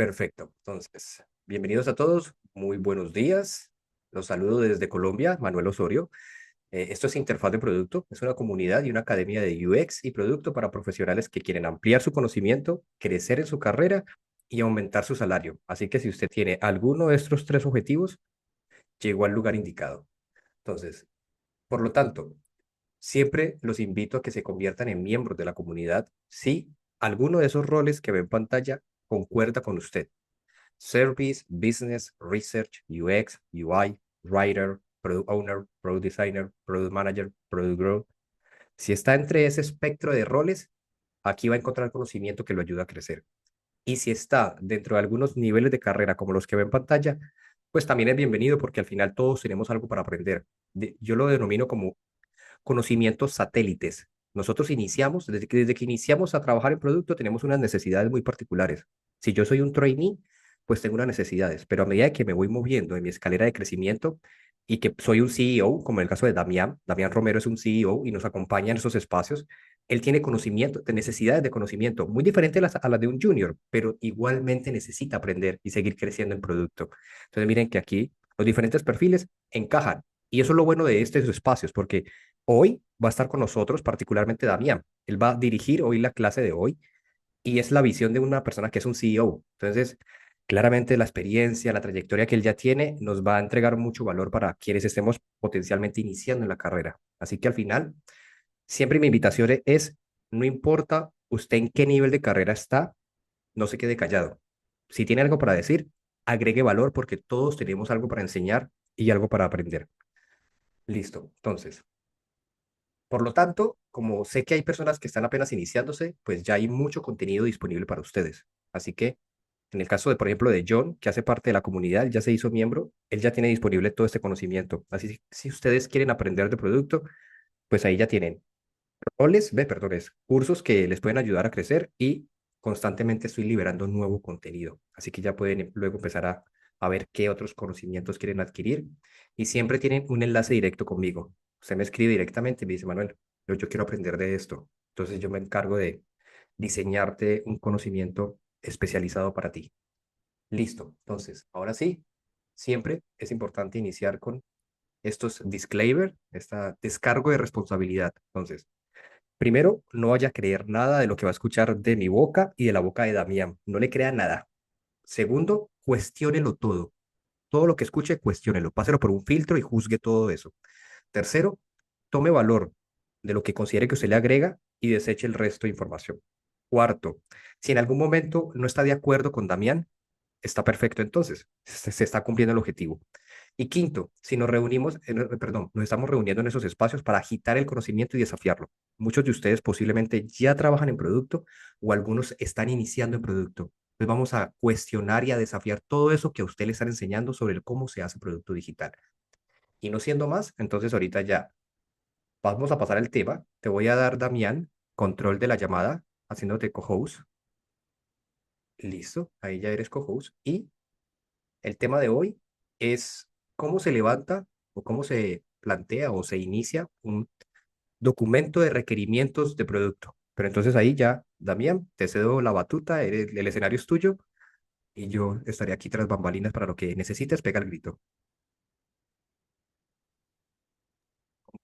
Perfecto. Entonces, bienvenidos a todos. Muy buenos días. Los saludo desde Colombia, Manuel Osorio. Esto es Interfaz de Producto. Es una comunidad y una academia de UX y producto para profesionales que quieren ampliar su conocimiento, crecer en su carrera y aumentar su salario. Así que si usted tiene alguno de estos tres objetivos, llegó al lugar indicado. Entonces, por lo tanto, siempre los invito a que se conviertan en miembros de la comunidad si alguno de esos roles que ve en pantalla concuerda con usted. Service, Business, Research, UX, UI, Writer, Product Owner, Product Designer, Product Manager, Product Growth. Si está entre ese espectro de roles, aquí va a encontrar conocimiento que lo ayuda a crecer. Y si está dentro de algunos niveles de carrera como los que ve en pantalla, pues también es bienvenido porque al final todos tenemos algo para aprender. Yo lo denomino como conocimientos satélites. Nosotros iniciamos, desde que iniciamos a trabajar en producto, tenemos unas necesidades muy particulares. Si yo soy un trainee, pues tengo unas necesidades, pero a medida que me voy moviendo en mi escalera de crecimiento y que soy un CEO, como en el caso de Damián Romero es un CEO y nos acompaña en esos espacios, él tiene conocimiento, de necesidades de conocimiento muy diferentes a las de un junior, pero igualmente necesita aprender y seguir creciendo en producto. Entonces miren que aquí los diferentes perfiles encajan. Y eso es lo bueno de estos espacios, porque hoy va a estar con nosotros, particularmente Damián. Él va a dirigir hoy la clase de hoy y es la visión de una persona que es un CEO. Entonces, claramente la experiencia, la trayectoria que él ya tiene nos va a entregar mucho valor para quienes estemos potencialmente iniciando en la carrera. Así que al final, siempre mi invitación es, no importa usted en qué nivel de carrera está, no se quede callado. Si tiene algo para decir, agregue valor porque todos tenemos algo para enseñar y algo para aprender. Listo. Entonces, por lo tanto, como sé que hay personas que están apenas iniciándose, pues ya hay mucho contenido disponible para ustedes. Así que en el caso de, por ejemplo, de John, que hace parte de la comunidad, ya se hizo miembro, él ya tiene disponible todo este conocimiento. Así que si ustedes quieren aprender de producto, pues ahí ya tienen cursos que les pueden ayudar a crecer y constantemente estoy liberando nuevo contenido. Así que ya pueden luego empezar a ver qué otros conocimientos quieren adquirir y siempre tienen un enlace directo conmigo. Usted me escribe directamente y me dice, Manuel, yo quiero aprender de esto. Entonces yo me encargo de diseñarte un conocimiento especializado para ti. Listo. Entonces, ahora sí, siempre es importante iniciar con estos disclaimer, esta descargo de responsabilidad. Entonces, primero, no vaya a creer nada de lo que va a escuchar de mi boca y de la boca de Damián. No le crea nada. Segundo, cuestiónelo todo. Todo lo que escuche, cuestiónelo. Páselo por un filtro y juzgue todo eso. Tercero, tome valor de lo que considere que usted le agrega y deseche el resto de información. Cuarto, si en algún momento no está de acuerdo con Damián, está perfecto entonces. Se está cumpliendo el objetivo. Y quinto, si nos reunimos, perdón, nos estamos reuniendo en esos espacios para agitar el conocimiento y desafiarlo. Muchos de ustedes posiblemente ya trabajan en producto o algunos están iniciando en producto. Entonces vamos a cuestionar y a desafiar todo eso que a usted le están enseñando sobre el cómo se hace producto digital. Y no siendo más, entonces ahorita ya vamos a pasar al tema. Te voy a dar, Damián, control de la llamada, haciéndote co-host. Listo, ahí ya eres co-host. Y el tema de hoy es cómo se levanta o cómo se plantea o se inicia un documento de requerimientos de producto. Pero entonces ahí ya, Damián, te cedo la batuta, el escenario es tuyo y yo estaré aquí tras bambalinas para lo que necesites, pega el grito.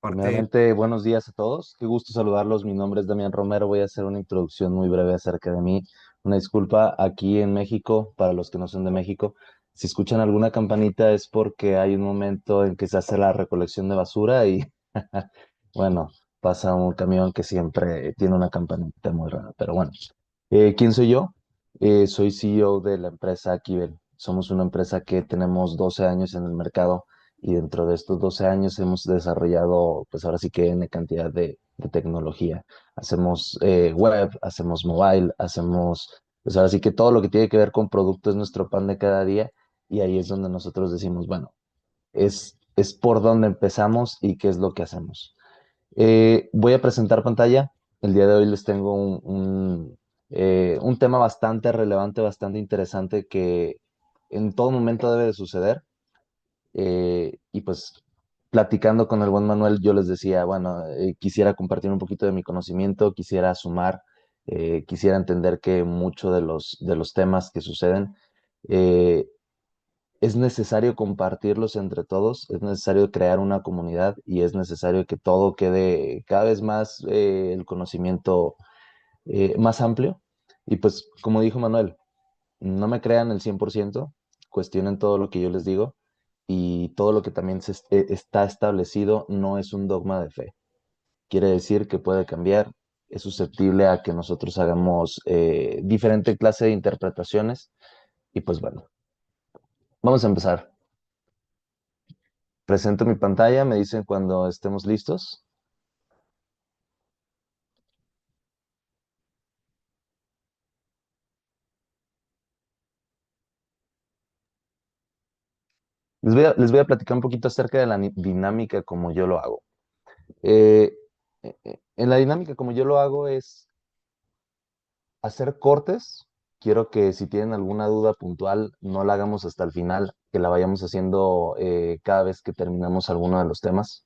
Comparte. Primeramente, buenos días a todos. Qué gusto saludarlos. Mi nombre es Damián Romero. Voy a hacer una introducción muy breve acerca de mí. Una disculpa aquí en México, para los que no son de México. Si escuchan alguna campanita es porque hay un momento en que se hace la recolección de basura y, bueno, pasa un camión que siempre tiene una campanita muy rara. Pero bueno, ¿quién soy yo? Soy CEO de la empresa Kibel. Somos una empresa que tenemos 12 años en el mercado y dentro de estos 12 años hemos desarrollado, pues ahora sí que N cantidad de tecnología. Hacemos web, hacemos mobile, hacemos, pues ahora sí que todo lo que tiene que ver con producto es nuestro pan de cada día y ahí es donde nosotros decimos, bueno, es por donde empezamos y qué es lo que hacemos. Voy a presentar pantalla. El día de hoy les tengo un tema bastante relevante, bastante interesante que en todo momento debe de suceder. Y pues platicando con el buen Manuel, yo les decía, bueno, quisiera compartir un poquito de mi conocimiento, quisiera sumar, quisiera entender que muchos de los temas que suceden Eh, es necesario compartirlos entre todos, es necesario crear una comunidad y es necesario que todo quede cada vez más el conocimiento más amplio. Y pues, como dijo Manuel, no me crean el 100%, cuestionen todo lo que yo les digo y todo lo que también está establecido no es un dogma de fe. Quiere decir que puede cambiar, es susceptible a que nosotros hagamos diferente clase de interpretaciones y pues bueno, vamos a empezar. Presento mi pantalla, me dicen cuando estemos listos. Les voy a platicar un poquito acerca de la dinámica como yo lo hago. Eh, en la dinámica como yo lo hago es hacer cortes. Quiero que si tienen alguna duda puntual, no la hagamos hasta el final, que la vayamos haciendo cada vez que terminamos alguno de los temas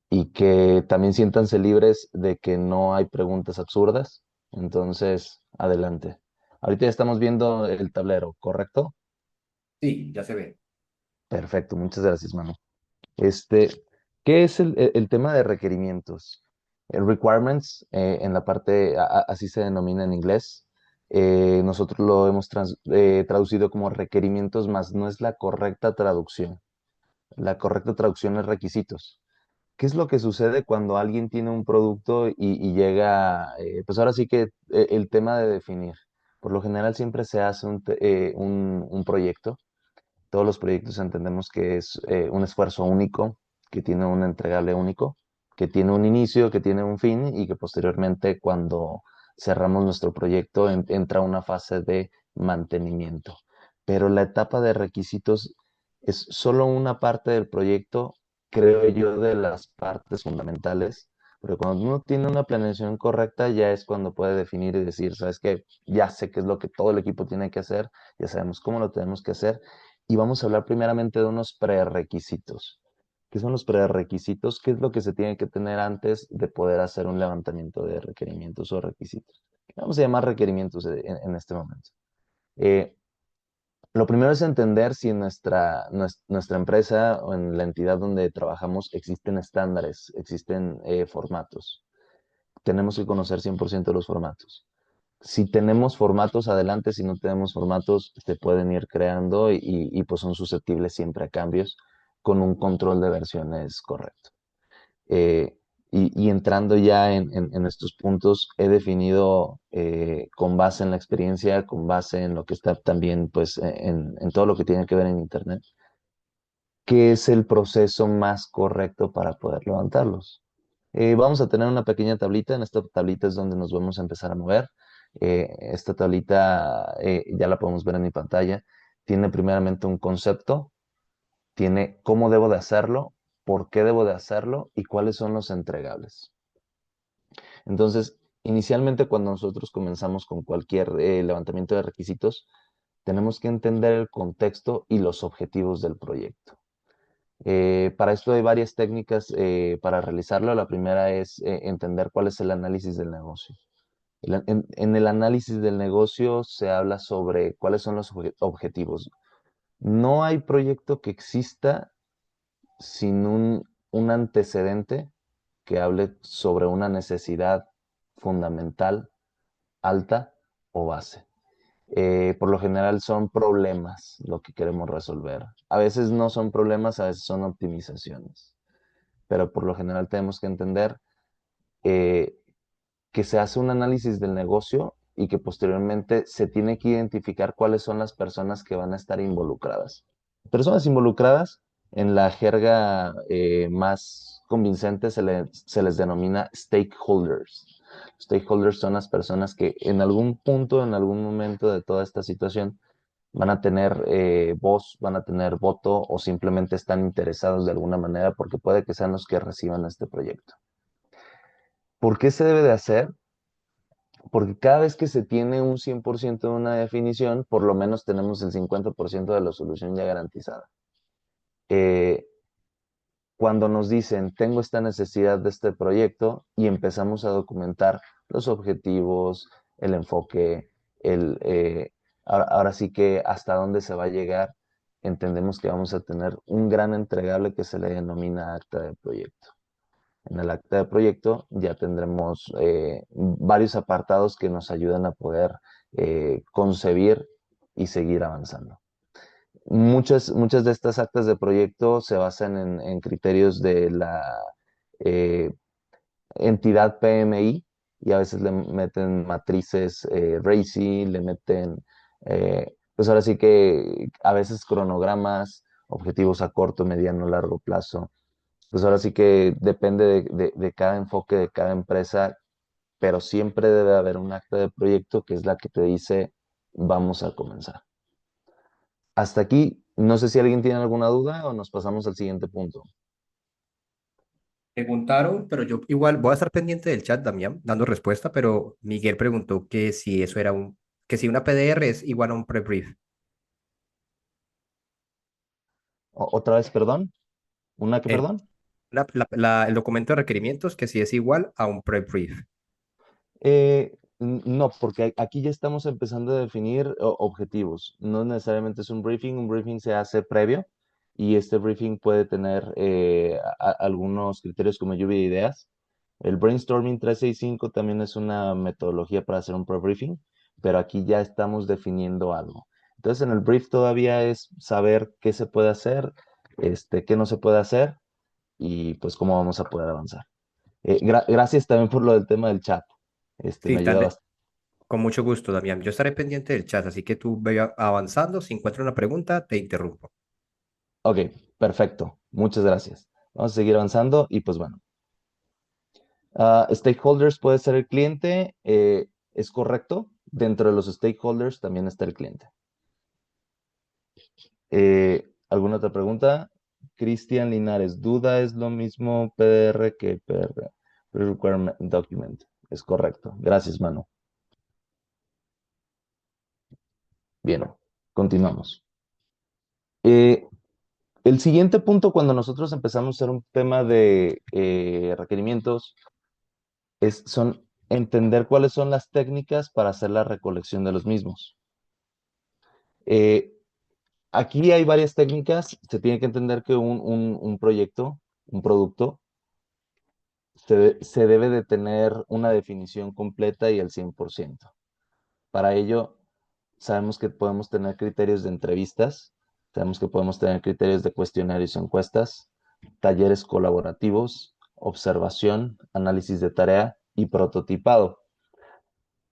y que también siéntanse libres de que no hay preguntas absurdas. Entonces, adelante. Ahorita ya estamos viendo el tablero, ¿correcto? Sí, ya se ve. Perfecto, muchas gracias, Manu. Este, ¿Qué es el tema de requerimientos? El requirements, en la parte, así se denomina en inglés. Nosotros lo hemos traducido como requerimientos, más no es la correcta traducción. La correcta traducción es requisitos. ¿Qué es lo que sucede cuando alguien tiene un producto y llega, pues ahora sí que el tema de definir? Por lo general siempre se hace un proyecto. Todos los proyectos entendemos que es un esfuerzo único, que tiene un entregable único, que tiene un inicio, que tiene un fin y que posteriormente cuando cerramos nuestro proyecto entra una fase de mantenimiento. Pero la etapa de requisitos es solo una parte del proyecto, creo yo, de las partes fundamentales. Porque cuando uno tiene una planeación correcta, ya es cuando puede definir y decir, ¿sabes qué? Ya sé qué es lo que todo el equipo tiene que hacer, ya sabemos cómo lo tenemos que hacer y vamos a hablar primeramente de unos prerequisitos. ¿Qué son los prerequisitos? ¿Qué es lo que se tiene que tener antes de poder hacer un levantamiento de requerimientos o requisitos? Vamos a llamar requerimientos en este momento. Eh, lo primero es entender si en nuestra empresa o en la entidad donde trabajamos existen estándares, existen formatos. Tenemos que conocer 100% los formatos. Si tenemos formatos, adelante; si no tenemos formatos, se pueden ir creando pues son susceptibles siempre a cambios con un control de versiones correcto. Eh, y entrando ya en estos puntos, he definido con base en la experiencia, con base en lo que está también pues en todo lo que tiene que ver en Internet, qué es el proceso más correcto para poder levantarlos. Vamos a tener una pequeña tablita. En esta tablita es donde nos vamos a empezar a mover. Esta tablita ya la podemos ver en mi pantalla. Tiene primeramente un concepto, tiene cómo debo de hacerlo, por qué debo de hacerlo y cuáles son los entregables. Entonces, inicialmente cuando nosotros comenzamos con cualquier levantamiento de requisitos, tenemos que entender el contexto y los objetivos del proyecto. Para esto hay varias técnicas para realizarlo. La primera es entender cuál es el análisis del negocio. En el análisis del negocio se habla sobre cuáles son los objetivos. No hay proyecto que exista sin un antecedente que hable sobre una necesidad fundamental, alta o base. Por lo general son problemas lo que queremos resolver. A veces no son problemas, a veces son optimizaciones, pero por lo general tenemos que entender eh, que se hace un análisis del negocio y que posteriormente se tiene que identificar cuáles son las personas que van a estar involucradas. Personas involucradas, en la jerga más convincente, se les denomina stakeholders. Stakeholders son las personas que en algún punto, en algún momento de toda esta situación, van a tener voz, van a tener voto o simplemente están interesados de alguna manera porque puede que sean los que reciban este proyecto. ¿Por qué se debe de hacer? Porque cada vez que se tiene un 100% de una definición, por lo menos tenemos el 50% de la solución ya garantizada. Eh, Cuando nos dicen, tengo esta necesidad de este proyecto y empezamos a documentar los objetivos, el enfoque, el, ahora sí que hasta dónde se va a llegar, entendemos que vamos a tener un gran entregable que se le denomina acta de proyecto. En el acta de proyecto ya tendremos varios apartados que nos ayudan a poder concebir y seguir avanzando. Muchas de estas actas de proyecto se basan en criterios de la eh, entidad PMI y a veces le meten matrices RACI, le meten, pues ahora sí que a veces cronogramas, objetivos a corto, mediano, largo plazo. Pues ahora sí que depende de cada enfoque de cada empresa, pero siempre debe haber un acta de proyecto que es la que te dice, vamos a comenzar. Hasta aquí, no sé si alguien tiene alguna duda o nos pasamos al siguiente punto. Preguntaron, pero yo igual voy a estar pendiente del chat, Damián, dando respuesta, pero Miguel preguntó que si eso era que si una PDR es igual a un pre-brief. Otra vez, perdón. ¿Una que, El, perdón? el documento de requerimientos, que si es igual a un pre-brief. No, porque aquí ya estamos empezando a definir objetivos. No necesariamente es un briefing se hace previo y este briefing puede tener algunos criterios como lluvia de ideas. El brainstorming 365 también es una metodología para hacer un pre-briefing, pero aquí ya estamos definiendo algo. Entonces, en el brief todavía es saber qué se puede hacer, qué no se puede hacer y pues cómo vamos a poder avanzar. Gracias también por lo del tema del chat. Sí, Me ayuda bastante. con mucho gusto, Damián. Yo estaré pendiente del chat, así que tú ve avanzando. Si encuentro una pregunta, te interrumpo. Ok, perfecto. Muchas gracias. Vamos a seguir avanzando y pues bueno. Stakeholders puede ser el cliente, es correcto. Dentro de los stakeholders también está el cliente. ¿Alguna otra pregunta? Cristian Linares, duda es lo mismo PDR que PR, Pre-Requirement Document. Es correcto. Gracias, Manu. Bien, continuamos. Eh, el siguiente punto, cuando nosotros empezamos a hacer un tema de requerimientos, son entender cuáles son las técnicas para hacer la recolección de los mismos. Eh, Aquí hay varias técnicas. Se tiene que entender que un proyecto, un producto, se debe de tener una definición completa y al 100%. Para ello, sabemos que podemos tener criterios de entrevistas, sabemos que podemos tener criterios de cuestionarios y encuestas, talleres colaborativos, observación, análisis de tarea y prototipado.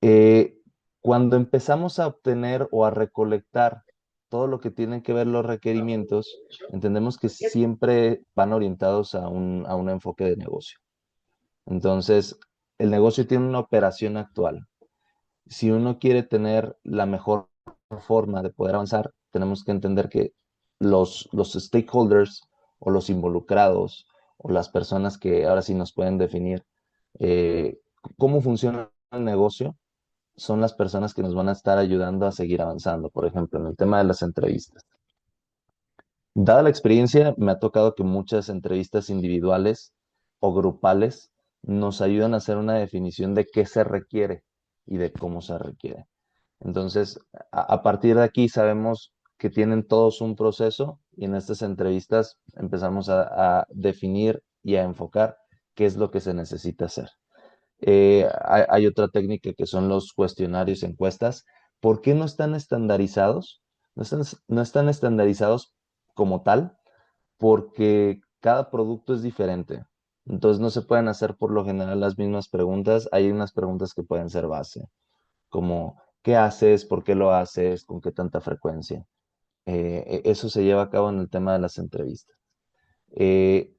Eh, Cuando empezamos a obtener o a recolectar todo lo que tienen que ver los requerimientos, entendemos que siempre van orientados a un enfoque de negocio. Entonces, el negocio tiene una operación actual. Si uno quiere tener la mejor forma de poder avanzar, tenemos que entender que los stakeholders o los involucrados o las personas que ahora sí nos pueden definir eh, cómo funciona el negocio son las personas que nos van a estar ayudando a seguir avanzando. Por ejemplo, en el tema de las entrevistas. Dada la experiencia, me ha tocado que muchas entrevistas individuales o grupales nos ayudan a hacer una definición de qué se requiere y de cómo se requiere. Entonces, a partir de aquí sabemos que tienen todos un proceso y en estas entrevistas empezamos a definir y a enfocar qué es lo que se necesita hacer. Hay otra técnica que son los cuestionarios, encuestas. ¿Por qué no están estandarizados? No están estandarizados como tal porque cada producto es diferente. Entonces no se pueden hacer por lo general las mismas preguntas. Hay unas preguntas que pueden ser base, como ¿qué haces? ¿Por qué lo haces? ¿Con qué tanta frecuencia? Eso se lleva a cabo en el tema de las entrevistas.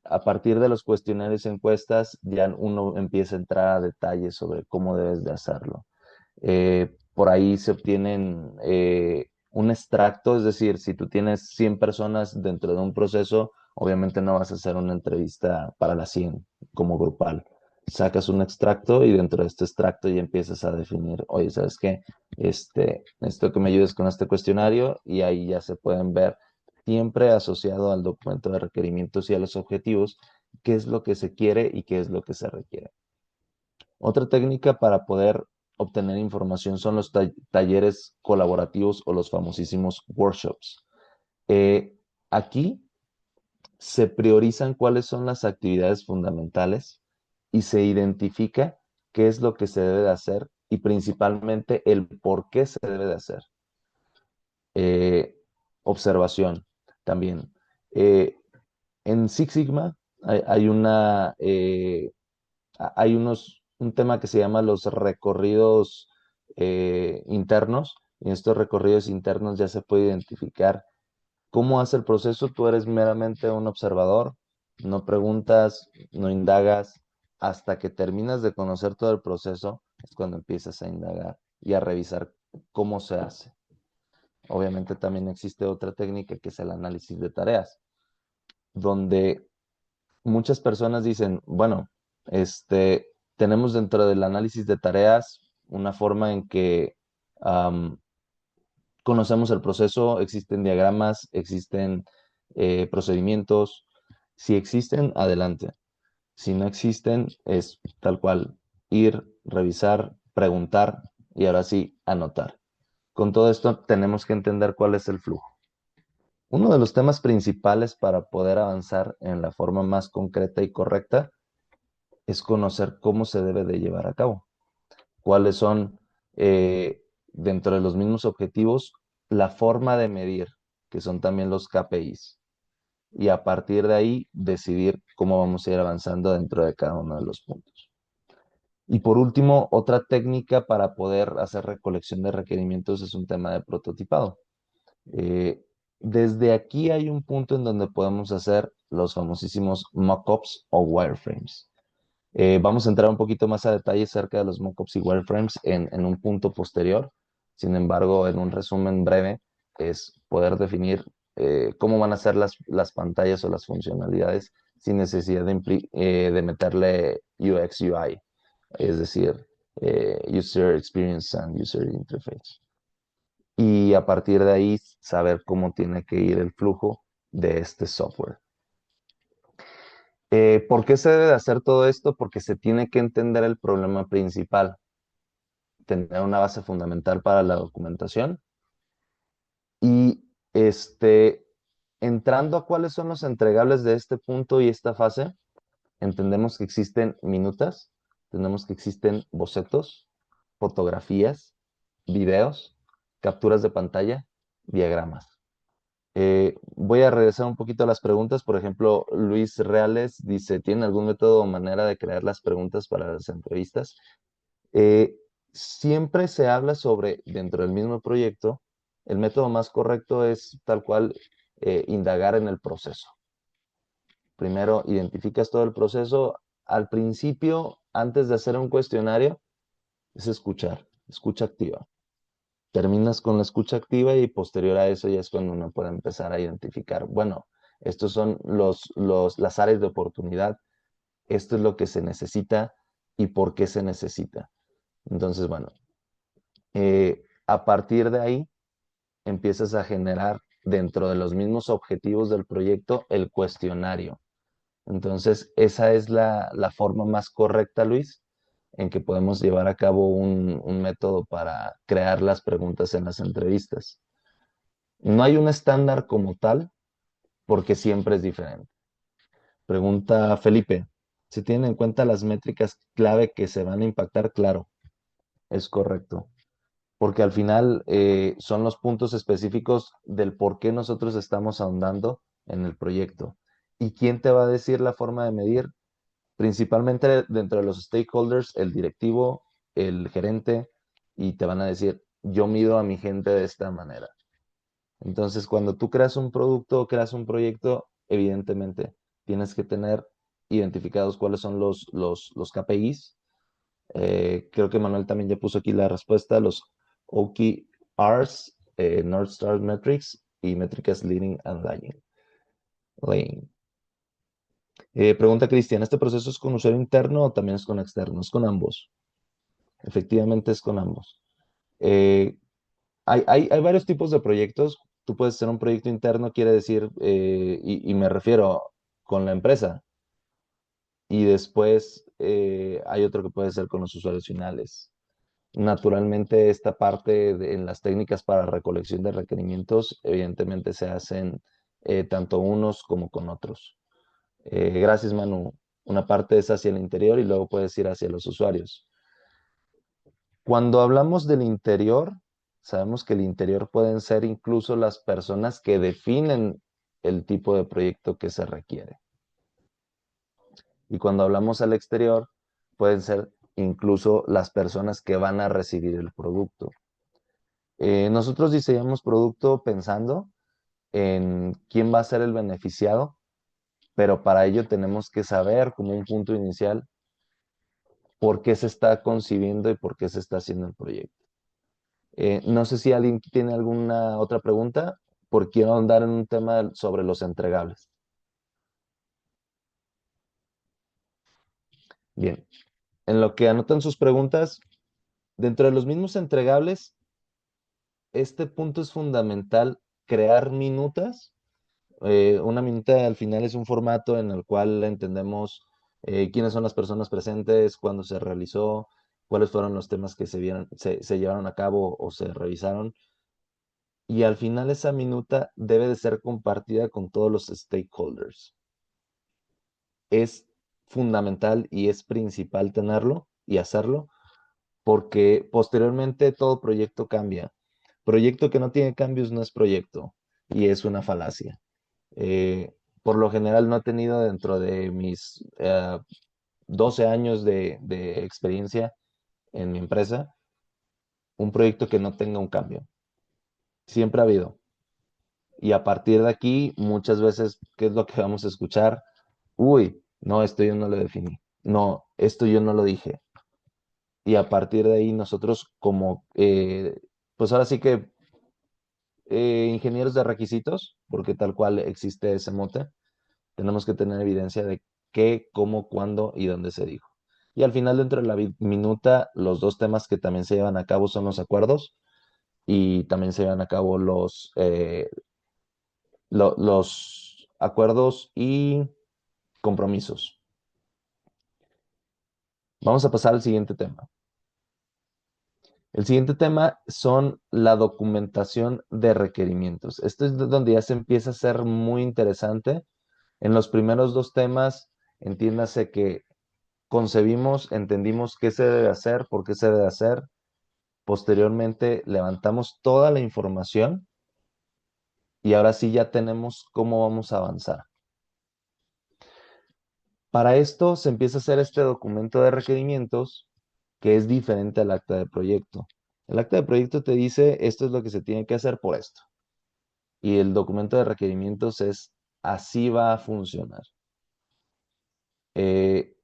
A partir de los cuestionarios y encuestas, ya uno empieza a entrar a detalles sobre cómo debes de hacerlo. Por ahí se obtienen un extracto, es decir, si tú tienes 100 personas dentro de un proceso, obviamente no vas a hacer una entrevista para las 100 como grupal. Sacas un extracto y dentro de este extracto ya empiezas a definir, oye, ¿sabes qué? Necesito que me ayudes con este cuestionario y ahí ya se pueden ver siempre asociado al documento de requerimientos y a los objetivos, qué es lo que se quiere y qué es lo que se requiere. Otra técnica para poder obtener información son los talleres colaborativos o los famosísimos workshops. Eh, Aquí se priorizan cuáles son las actividades fundamentales y se identifica qué es lo que se debe de hacer y principalmente el por qué se debe de hacer. Eh, Observación también. Eh, en Six Sigma hay un tema que se llama los recorridos internos. Y en estos recorridos internos ya se puede identificar cómo hace el proceso. Tú eres meramente un observador, no preguntas, no indagas, hasta que terminas de conocer todo el proceso, es cuando empiezas a indagar y a revisar cómo se hace. Obviamente también existe otra técnica que es el análisis de tareas, donde muchas personas dicen, bueno, tenemos dentro del análisis de tareas una forma en que am, conocemos el proceso, existen diagramas, existen procedimientos. Si existen, adelante. Si no existen, es tal cual ir, revisar, preguntar y ahora sí, anotar. Con todo esto tenemos que entender cuál es el flujo. Uno de los temas principales para poder avanzar en la forma más concreta y correcta es conocer cómo se debe de llevar a cabo, cuáles son, dentro de los mismos objetivos, la forma de medir, que son también los KPIs, y a partir de ahí decidir cómo vamos a ir avanzando dentro de cada uno de los puntos. Y por último, otra técnica para poder hacer recolección de requerimientos es un tema de prototipado. Eh, Desde aquí hay un punto en donde podemos hacer los famosísimos mockups o wireframes. Vamos a entrar un poquito más a detalle acerca de los mockups y wireframes en un punto posterior. Sin embargo, en un resumen breve, es poder definir cómo van a ser las pantallas o las funcionalidades sin necesidad de meterle UX, UI, es decir, User Experience and User Interface. Y a partir de ahí, saber cómo tiene que ir el flujo de este software. ¿Por qué se debe de hacer todo esto? Porque se tiene que entender el problema principal, tener una base fundamental para la documentación y entrando a cuáles son los entregables de este punto y esta fase, entendemos que existen minutas, entendemos que existen bocetos, fotografías, videos, capturas de pantalla, diagramas. Voy a regresar un poquito a las preguntas. Por ejemplo, Luis Reales dice, ¿tiene algún método o manera de crear las preguntas para las entrevistas? Eh, Siempre se habla sobre, dentro del mismo proyecto, el método más correcto es tal cual indagar en el proceso. Primero, identificas todo el proceso. Al principio, antes de hacer un cuestionario, es escuchar, escucha activa. Terminas con la escucha activa y posterior a eso ya es cuando uno puede empezar a identificar, bueno, estos son las áreas de oportunidad, esto es lo que se necesita y por qué se necesita. Entonces, bueno, a partir de ahí empiezas a generar dentro de los mismos objetivos del proyecto el cuestionario. Entonces, esa es la forma más correcta, Luis, en que podemos llevar a cabo un método para crear las preguntas en las entrevistas. No hay un estándar como tal, porque siempre es diferente. Pregunta Felipe, ¿se tienen en cuenta las métricas clave que se van a impactar? Claro, es correcto, porque al final son los puntos específicos del por qué nosotros estamos ahondando en el proyecto. ¿Y quién te va a decir la forma de medir? Principalmente dentro de los stakeholders, el directivo, el gerente, y te van a decir, yo mido a mi gente de esta manera. Entonces, cuando tú creas un producto o creas un proyecto, evidentemente tienes que tener identificados cuáles son los KPIs. Creo que Manuel también ya puso aquí la respuesta, los OKRs, North Star Metrics y métricas Leading and Lagging. Pregunta Cristian, ¿este proceso es con usuario interno o también es con externo? Es con ambos. Efectivamente es con ambos. Eh, hay varios tipos de proyectos. Tú puedes hacer un proyecto interno, quiere decir, y me refiero con la empresa. Y después hay otro que puede ser con los usuarios finales. Naturalmente, esta parte en las técnicas para recolección de requerimientos, evidentemente se hacen tanto unos como con otros. Gracias, Manu. Una parte es hacia el interior y luego puedes ir hacia los usuarios. Cuando hablamos del interior, sabemos que el interior pueden ser incluso las personas que definen el tipo de proyecto que se requiere. Y cuando hablamos al exterior, pueden ser incluso las personas que van a recibir el producto. Nosotros diseñamos producto pensando en quién va a ser el beneficiado, pero para ello tenemos que saber como un punto inicial por qué se está concibiendo y por qué se está haciendo el proyecto. No sé si alguien tiene alguna otra pregunta, porque quiero andar en un tema sobre los entregables. Bien, en lo que anotan sus preguntas, dentro de los mismos entregables, este punto es fundamental, crear minutas. Una minuta al final es un formato en el cual entendemos quiénes son las personas presentes, cuándo se realizó, cuáles fueron los temas que se llevaron a cabo o se revisaron. Y al final esa minuta debe de ser compartida con todos los stakeholders. Es fundamental y es principal tenerlo y hacerlo porque posteriormente todo proyecto cambia. Proyecto que no tiene cambios no es proyecto y es una falacia. Por lo general no he tenido dentro de mis 12 años de experiencia en mi empresa un proyecto que no tenga un cambio. Siempre ha habido. Y a partir de aquí, muchas veces, ¿qué es lo que vamos a escuchar? Uy, no, esto yo no lo definí. No, esto yo no lo dije. Y a partir de ahí nosotros como, pues ahora sí que ingenieros de requisitos, porque tal cual existe ese mote, tenemos que tener evidencia de qué, cómo, cuándo y dónde se dijo. Y al final, dentro de la minuta, los dos temas que también se llevan a cabo son los acuerdos y también se llevan a cabo los acuerdos y compromisos. Vamos a pasar al siguiente tema. El siguiente tema son la documentación de requerimientos. Esto es donde ya se empieza a ser muy interesante. En los primeros dos temas, entiéndase que concebimos, entendimos qué se debe hacer, por qué se debe hacer. Posteriormente, levantamos toda la información y ahora sí ya tenemos cómo vamos a avanzar. Para esto se empieza a hacer este documento de requerimientos que es diferente al acta de proyecto. El acta de proyecto te dice esto es lo que se tiene que hacer por esto. Y el documento de requerimientos es así va a funcionar. Eh,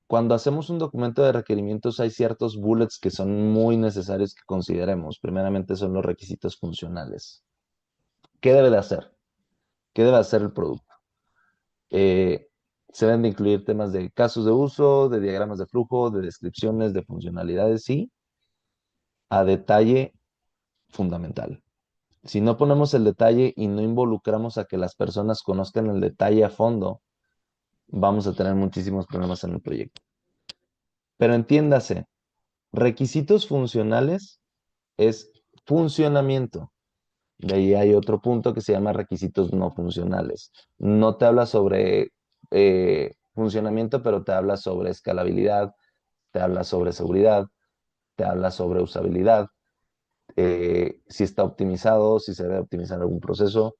Cuando hacemos un documento de requerimientos hay ciertos bullets que son muy necesarios que consideremos. Primeramente son los requisitos funcionales. ¿Qué debe de hacer? ¿Qué debe hacer el producto? Eh, Se deben de incluir temas de casos de uso, de diagramas de flujo, de descripciones, de funcionalidades y a detalle fundamental. Si no ponemos el detalle y no involucramos a que las personas conozcan el detalle a fondo, vamos a tener muchísimos problemas en el proyecto. Pero entiéndase, requisitos funcionales es funcionamiento. De ahí hay otro punto que se llama requisitos no funcionales. No te habla sobre funcionamiento, pero te habla sobre escalabilidad, te habla sobre seguridad, te habla sobre usabilidad, si está optimizado, si se debe optimizar algún proceso.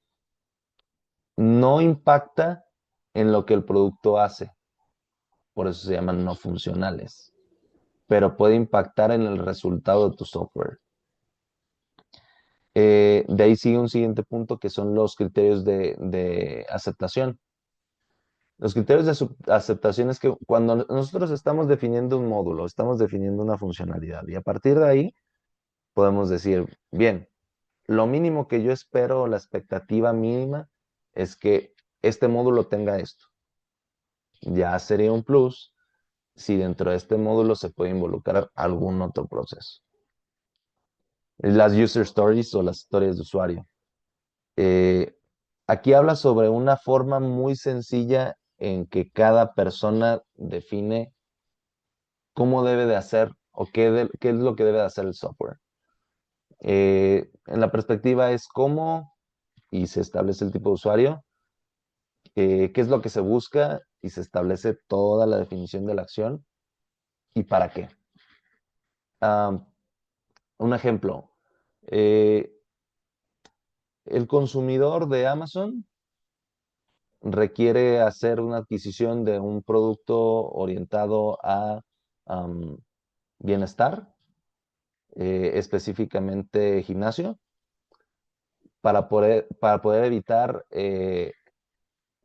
No impacta en lo que el producto hace, por eso se llaman no funcionales, pero puede impactar en el resultado de tu software. De ahí sigue un siguiente punto que son los criterios de aceptación. Los criterios de aceptación es que cuando nosotros estamos definiendo un módulo, estamos definiendo una funcionalidad y a partir de ahí podemos decir, bien, lo mínimo que yo espero, la expectativa mínima es que este módulo tenga esto. Ya sería un plus si dentro de este módulo se puede involucrar algún otro proceso. Las user stories o las historias de usuario. Eh, Aquí habla sobre una forma muy sencilla en que cada persona define cómo debe de hacer o qué es lo que debe de hacer el software. En la perspectiva es cómo y se establece el tipo de usuario, qué es lo que se busca y se establece toda la definición de la acción y para qué. Ah, un ejemplo, eh, el consumidor de Amazon requiere hacer una adquisición de un producto orientado a am, bienestar, específicamente gimnasio, para poder evitar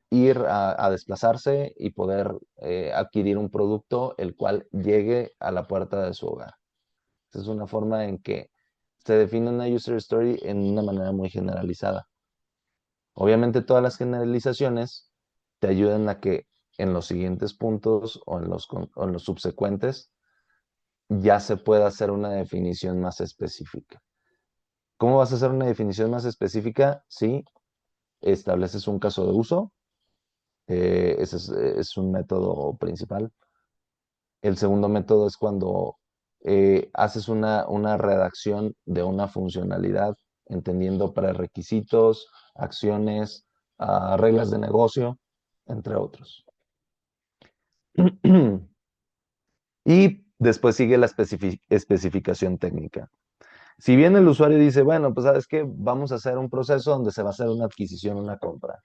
ir a desplazarse y poder adquirir un producto el cual llegue a la puerta de su hogar. Esa es una forma en que se define una user story en una manera muy generalizada. Obviamente todas las generalizaciones te ayudan a que en los siguientes puntos o en los subsecuentes ya se pueda hacer una definición más específica. ¿Cómo vas a hacer una definición más específica? Sí, estableces un caso de uso. Ese es un método principal. El segundo método es cuando haces una redacción de una funcionalidad, entendiendo prerequisitos, acciones, reglas de negocio, entre otros. Y después sigue la especificación técnica. Si bien el usuario dice, bueno, pues sabes qué, vamos a hacer un proceso donde se va a hacer una adquisición, una compra.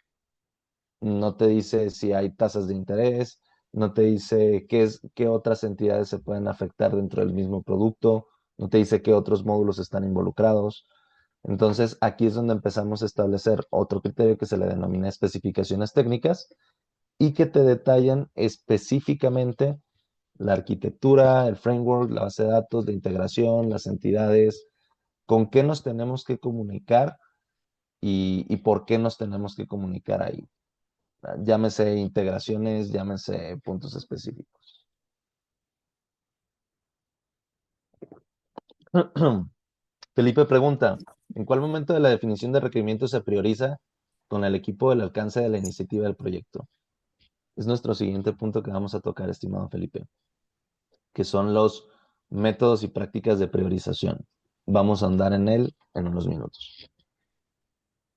No te dice si hay tasas de interés, no te dice qué otras entidades se pueden afectar dentro del mismo producto, no te dice qué otros módulos están involucrados. Entonces, aquí es donde empezamos a establecer otro criterio que se le denomina especificaciones técnicas y que te detallan específicamente la arquitectura, el framework, la base de datos, la integración, las entidades, con qué nos tenemos que comunicar y por qué nos tenemos que comunicar ahí. Llámese integraciones, llámese puntos específicos. Felipe pregunta, ¿en cuál momento de la definición de requerimientos se prioriza con el equipo el alcance de la iniciativa del proyecto? Es nuestro siguiente punto que vamos a tocar, estimado Felipe, que son los métodos y prácticas de priorización. Vamos a andar en él en unos minutos.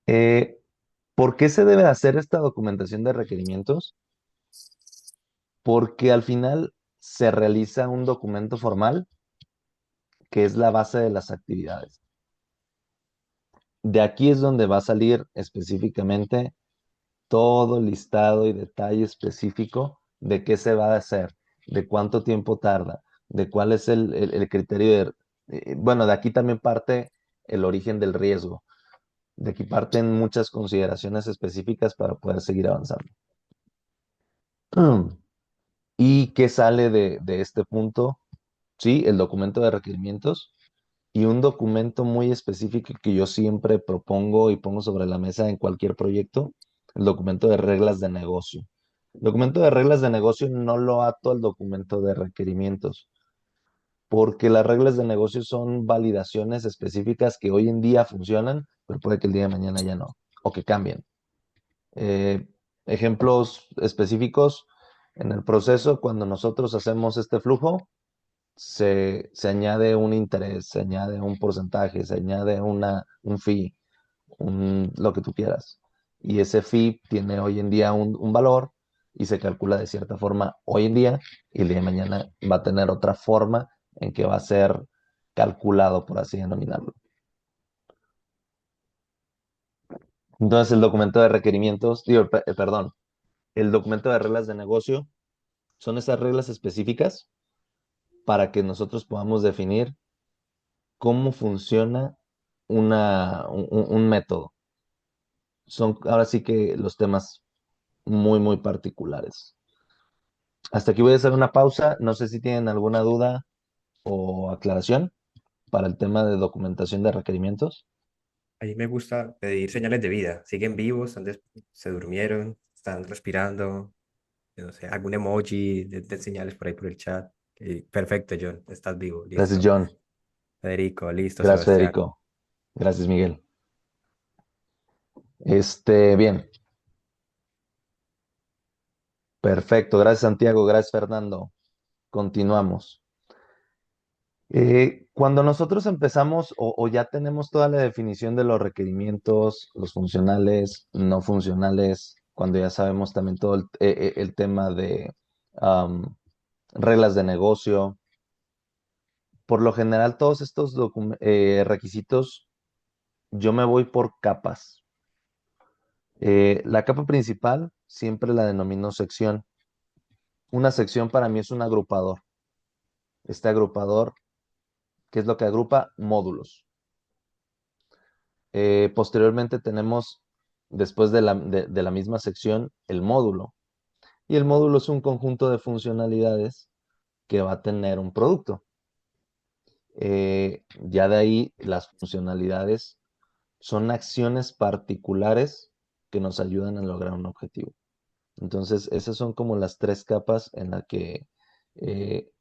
Eh, ¿Por qué se debe hacer esta documentación de requerimientos? Porque al final se realiza un documento formal que es la base de las actividades. De aquí es donde va a salir específicamente todo el listado y detalle específico de qué se va a hacer, de cuánto tiempo tarda, de cuál es el criterio bueno, de aquí también parte el origen del riesgo. De aquí parten muchas consideraciones específicas para poder seguir avanzando. ¿Y qué sale de este punto? Sí, el documento de requerimientos y un documento muy específico que yo siempre propongo y pongo sobre la mesa en cualquier proyecto, el documento de reglas de negocio. El documento de reglas de negocio no lo ato al documento de requerimientos, porque las reglas de negocio son validaciones específicas que hoy en día funcionan, pero puede que el día de mañana ya no, o que cambien. Eh, Ejemplos específicos, en el proceso, cuando nosotros hacemos este flujo, se añade un interés, se añade un porcentaje, se añade un fee, lo que tú quieras. Y ese fee tiene hoy en día un valor y se calcula de cierta forma hoy en día y el día de mañana va a tener otra forma en que va a ser calculado, por así denominarlo. Entonces el documento de requerimientos, perdón, el documento de reglas de negocio son esas reglas específicas para que nosotros podamos definir cómo funciona un método. Son ahora sí que los temas muy, muy particulares. Hasta aquí voy a hacer una pausa. No sé si tienen alguna duda o aclaración para el tema de documentación de requerimientos. A mí me gusta pedir señales de vida. Siguen vivos, se durmieron, están respirando, yo no sé, algún emoji de señales por ahí por el chat. Perfecto, John, estás vivo, Gracias, listo. John. Federico, listo, Gracias, Sebastián. Federico. Gracias, Miguel. Bien. Perfecto. Gracias, Santiago. Gracias, Fernando. Continuamos. Cuando nosotros empezamos o ya tenemos toda la definición de los requerimientos, los funcionales, no funcionales, cuando ya sabemos también todo el tema de am, reglas de negocio, por lo general todos estos requisitos yo me voy por capas. La capa principal siempre la denomino sección. Una sección para mí es un agrupador. Este agrupador, ¿qué es lo que agrupa? Módulos. Posteriormente tenemos, después de la misma sección, el módulo. Y el módulo es un conjunto de funcionalidades que va a tener un producto. Ya de ahí, las funcionalidades son acciones particulares que nos ayudan a lograr un objetivo. Entonces, esas son como las tres capas en las que eh,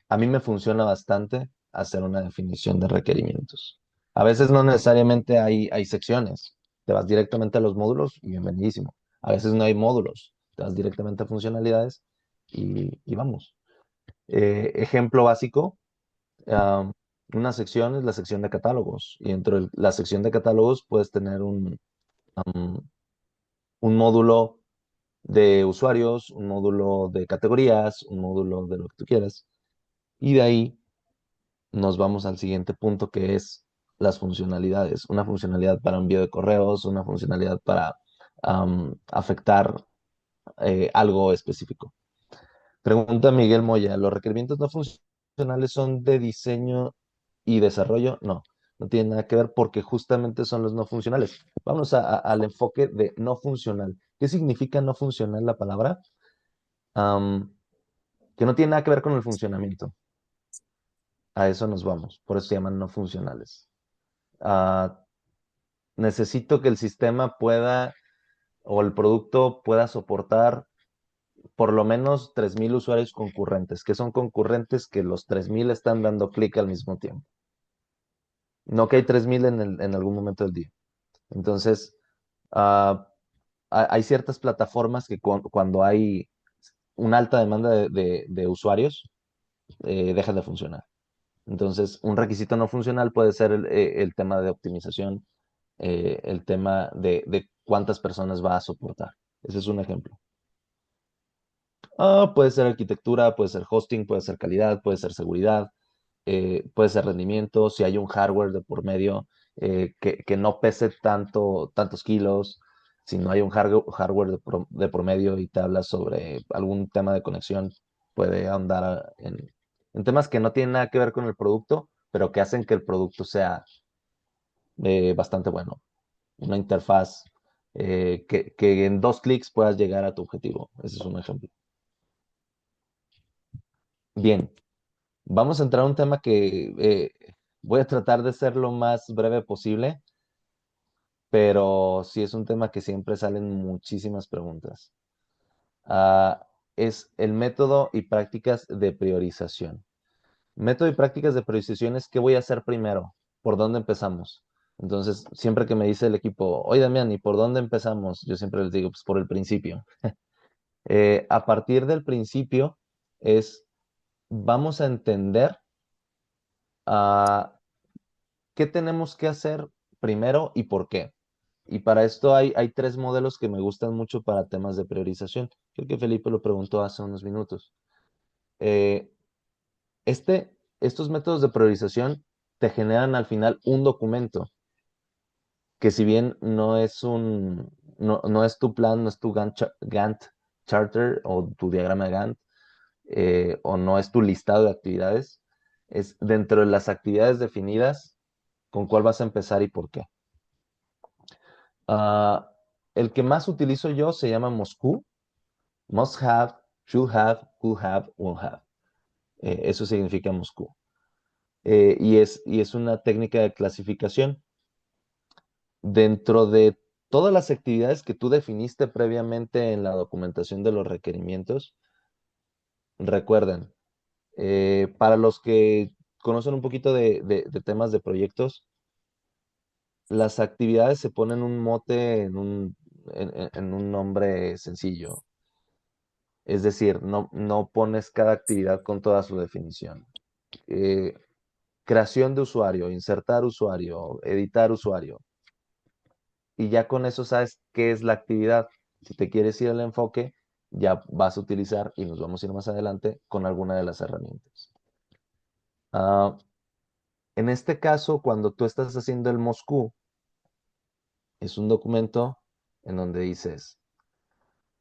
a mí me funciona bastante hacer una definición de requerimientos. A veces no necesariamente hay secciones. Te vas directamente a los módulos y bienvenidísimo. A veces no hay módulos. Te vas directamente a funcionalidades y vamos. Ejemplo básico, um, una sección es la sección de catálogos. Y dentro de la sección de catálogos puedes tener um, un módulo de usuarios, un módulo de categorías, un módulo de lo que tú quieras. Y de ahí nos vamos al siguiente punto que es las funcionalidades. Una funcionalidad para envío de correos, una funcionalidad para afectar algo específico. Pregunta Miguel Moya, ¿los requerimientos no funcionales son de diseño y desarrollo? No, no tiene nada que ver porque justamente son los no funcionales. Vamos al enfoque de no funcional. ¿Qué significa no funcional la palabra? Am, que no tiene nada que ver con el funcionamiento. A eso nos vamos. Por eso se llaman no funcionales. Ah, necesito que el sistema pueda o el producto pueda soportar por lo menos 3,000 usuarios concurrentes. ¿Que son concurrentes? Que los 3,000 están dando clic al mismo tiempo. No que hay 3,000 en algún momento del día. Entonces, ah, hay ciertas plataformas que cuando hay una alta demanda de usuarios, dejan de funcionar. Entonces, un requisito no funcional puede ser el tema de optimización, el tema de cuántas personas va a soportar. Ese es un ejemplo. Puede ser arquitectura, puede ser hosting, puede ser calidad, puede ser seguridad, puede ser rendimiento, si hay un hardware de por medio que no pese tantos kilos, si no hay un hardware de por medio y te habla sobre algún tema de conexión, puede ahondar en temas que no tienen nada que ver con el producto, pero que hacen que el producto sea bastante bueno. Una interfaz que en 2 clics puedas llegar a tu objetivo. Ese es un ejemplo. Bien, vamos a entrar a un tema que voy a tratar de ser lo más breve posible, pero sí es un tema que siempre salen muchísimas preguntas. Ah, es el método y prácticas de priorización. Método y prácticas de priorización es qué voy a hacer primero, por dónde empezamos. Entonces, siempre que me dice el equipo, oye Damián, ¿y por dónde empezamos? Yo siempre les digo, pues por el principio. A partir del principio es, vamos a entender ah, qué tenemos que hacer primero y por qué. Y para esto hay tres modelos que me gustan mucho para temas de priorización. Creo que Felipe lo preguntó hace unos minutos. Eh, estos métodos de priorización te generan al final un documento que si bien no es tu plan, no es tu Gantt charter o tu diagrama de Gantt, o no es tu listado de actividades, es dentro de las actividades definidas con cuál vas a empezar y por qué. Ah, el que más utilizo yo se llama Moscú. Must have, should have, could have, will have. Eso significa Moscú. Y es una técnica de clasificación. Dentro de todas las actividades que tú definiste previamente en la documentación de los requerimientos, recuerden, para los que conocen un poquito de temas de proyectos, las actividades se ponen un mote en un nombre sencillo. Es decir, no pones cada actividad con toda su definición. Eh, creación de usuario, insertar usuario, editar usuario. Y ya con eso sabes qué es la actividad. Si te quieres ir al enfoque, ya vas a utilizar, y nos vamos a ir más adelante, con alguna de las herramientas. Ah, en este caso, cuando tú estás haciendo el Moscú, es un documento en donde dices,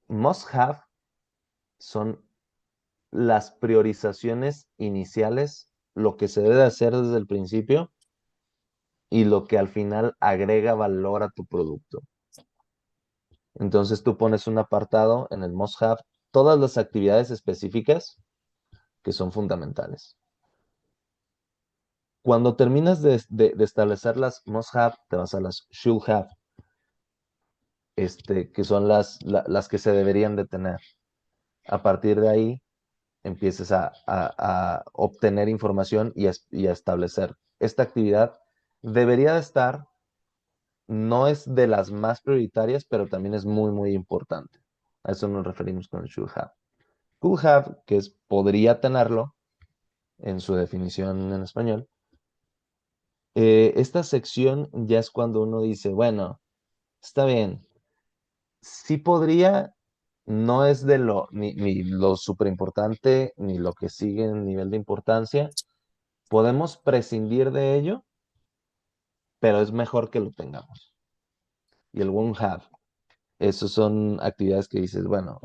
must have son las priorizaciones iniciales, lo que se debe hacer desde el principio y lo que al final agrega valor a tu producto. Entonces tú pones un apartado en el must have, todas las actividades específicas que son fundamentales. Cuando terminas de establecer las must have, te vas a las should have, que son las que se deberían de tener. A partir de ahí, empieces a obtener información y a establecer. Esta actividad debería de estar, no es de las más prioritarias, pero también es muy, muy importante. A eso nos referimos con el should have. Could have, que es podría tenerlo, en su definición en español. Esta sección ya es cuando uno dice, bueno, está bien, sí podría, no es de ni lo súper importante, ni lo que sigue en nivel de importancia. Podemos prescindir de ello, pero es mejor que lo tengamos. Y el won't have, esas son actividades que dices, bueno,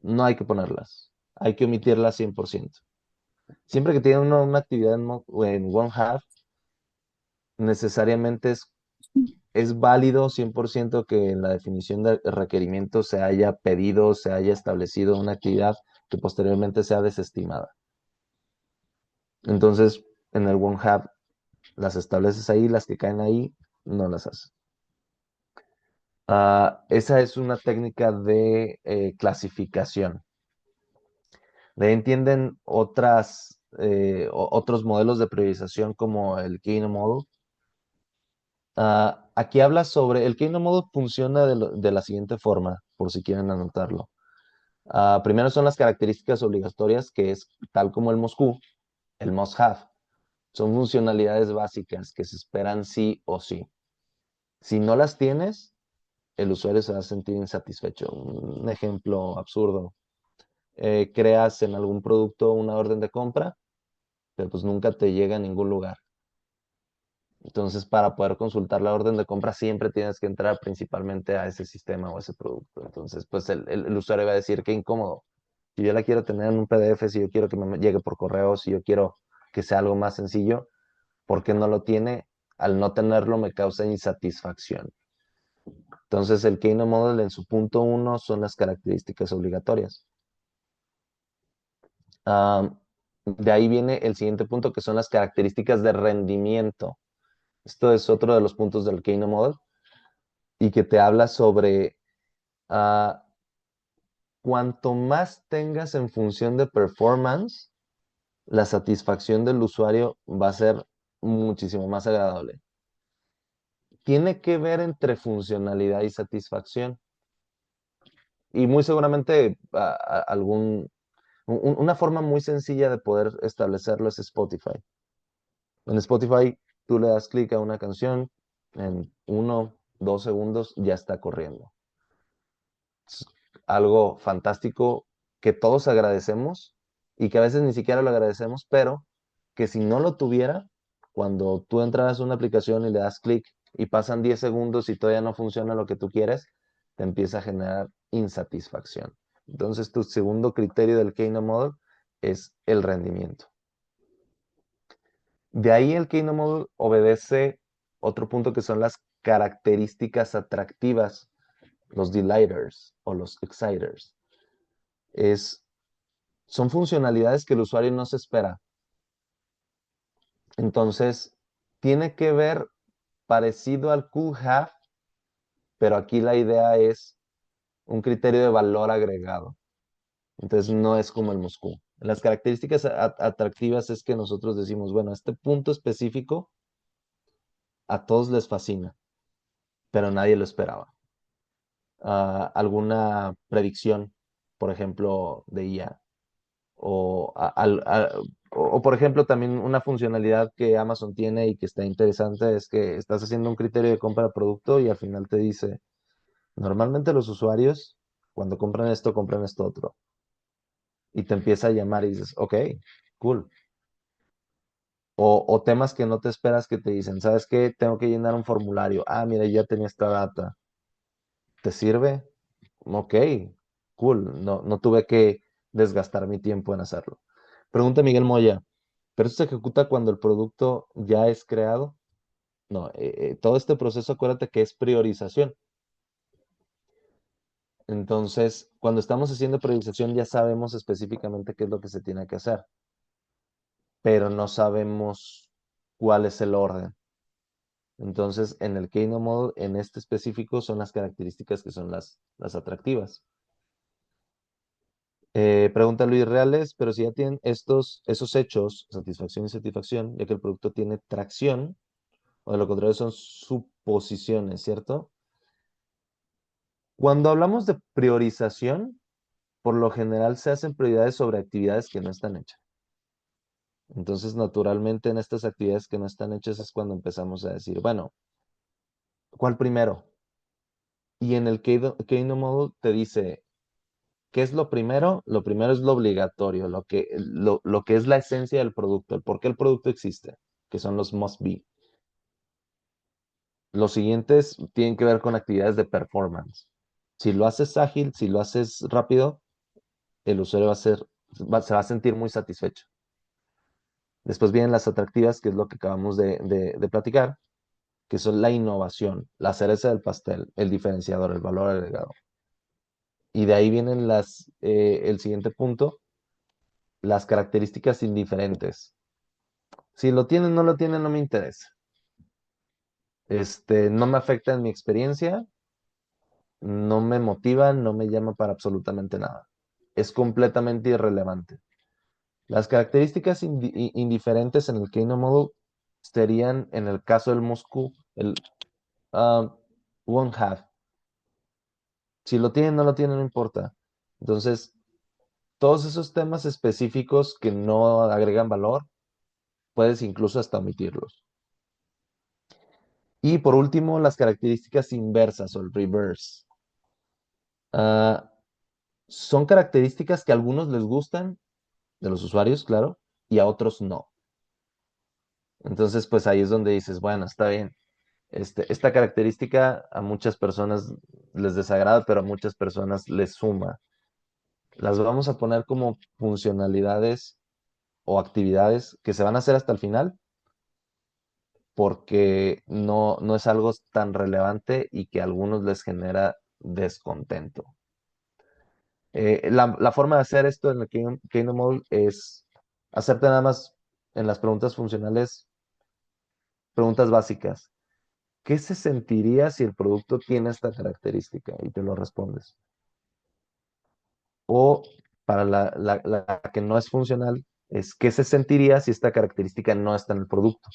no hay que ponerlas, hay que omitirlas 100%. Siempre que tiene uno una actividad en won't have, necesariamente es válido 100% que en la definición de requerimiento se haya pedido, se haya establecido una actividad que posteriormente sea desestimada. Entonces, en el won't have, las estableces ahí, las que caen ahí, no las haces. Esa es una técnica de clasificación. De ahí entienden otros modelos de priorización como el Kino Model. Aquí habla sobre, el Kino Model funciona de la siguiente forma, por si quieren anotarlo. Primero son las características obligatorias, que es tal como el Moscú, el must have. Son funcionalidades básicas que se esperan sí o sí. Si no las tienes, el usuario se va a sentir insatisfecho. Un ejemplo absurdo. Creas en algún producto una orden de compra, pero pues nunca te llega a ningún lugar. Entonces, para poder consultar la orden de compra, siempre tienes que entrar principalmente a ese sistema o a ese producto. Entonces, pues el usuario va a decir, qué incómodo. Si yo la quiero tener en un PDF, si yo quiero que me llegue por correo, si yo quiero que sea algo más sencillo, ¿por qué no lo tiene? Al no tenerlo me causa insatisfacción. Entonces, el Keynote Model en su punto uno son las características obligatorias. De ahí viene el siguiente punto, que son las características de rendimiento. Esto es otro de los puntos del Keynote Model y que te habla sobre uh, cuanto más tengas en función de performance, la satisfacción del usuario va a ser muchísimo más agradable. Tiene que ver entre funcionalidad y satisfacción. Y muy seguramente una forma muy sencilla de poder establecerlo es Spotify. En Spotify tú le das clic a una canción, en 1, 2 segundos ya está corriendo. Es algo fantástico que todos agradecemos y que a veces ni siquiera lo agradecemos, pero que si no lo tuviera, cuando tú entras a una aplicación y le das clic y pasan 10 segundos y todavía no funciona lo que tú quieres, te empieza a generar insatisfacción. Entonces, tu segundo criterio del Keynote Model es el rendimiento. De ahí el Keynote Model obedece otro punto que son las características atractivas, los delighters o los exciters. Son funcionalidades que el usuario no se espera. Entonces, tiene que ver parecido al could have, pero aquí la idea es un criterio de valor agregado. Entonces, no es como el Moscú. Las características atractivas es que nosotros decimos, bueno, este punto específico a todos les fascina, pero nadie lo esperaba. Alguna predicción, por ejemplo, de IA, o Por ejemplo, también una funcionalidad que Amazon tiene y que está interesante es que estás haciendo un criterio de compra de producto y al final te dice, normalmente los usuarios cuando compran esto otro. Y te empieza a llamar y dices, ok, cool. O temas que no te esperas que te dicen, ¿sabes qué? Tengo que llenar un formulario. Ah, mira, ya tenía esta data. ¿Te sirve? Ok, cool. No, no tuve que desgastar mi tiempo en hacerlo. Pregunta Miguel Moya, ¿pero eso se ejecuta cuando el producto ya es creado? No, todo este proceso, acuérdate que es priorización. Entonces, cuando estamos haciendo priorización ya sabemos específicamente qué es lo que se tiene que hacer, pero no sabemos cuál es el orden. Entonces, en el Keynote Model, en este específico, son las características que son las atractivas. Pregunta Luis Reales, pero si ya tienen esos hechos, satisfacción y satisfacción, ya que el producto tiene tracción, o de lo contrario son suposiciones, ¿cierto? Cuando hablamos de priorización, por lo general se hacen prioridades sobre actividades que no están hechas. Entonces, naturalmente, en estas actividades que no están hechas es cuando empezamos a decir, bueno, ¿cuál primero? Y en el Keynote Model te dice, ¿qué es lo primero? Lo primero es lo obligatorio, lo que es la esencia del producto, el por qué el producto existe, que son los must be. Los siguientes tienen que ver con actividades de performance. Si lo haces ágil, si lo haces rápido, el usuario se va a sentir muy satisfecho. Después vienen las atractivas, que es lo que acabamos de platicar, que son la innovación, la cereza del pastel, el diferenciador, el valor agregado. Y de ahí vienen el siguiente punto, las características indiferentes. Si lo tienen, no lo tienen, no me interesa. No me afecta en mi experiencia, no me motiva, no me llama para absolutamente nada. Es completamente irrelevante. Las características indiferentes en el Keynote Model serían, en el caso del Moscú, el uh, won't have. Si lo tienen, no lo tienen, no importa. Entonces, todos esos temas específicos que no agregan valor, puedes incluso hasta omitirlos. Y por último, las características inversas o el reverse. Ah, son características que a algunos les gustan, de los usuarios, claro, y a otros no. Entonces, pues ahí es donde dices, bueno, está bien. Esta característica a muchas personas les desagrada, pero a muchas personas les suma. Las vamos a poner como funcionalidades o actividades que se van a hacer hasta el final porque no es algo tan relevante y que a algunos les genera descontento. La forma de hacer esto en el Kingdom Mode es hacerte nada más en las preguntas funcionales, preguntas básicas. ¿Qué se sentiría si el producto tiene esta característica? Y te lo respondes. O para la que no es funcional, es ¿qué se sentiría si esta característica no está en el producto?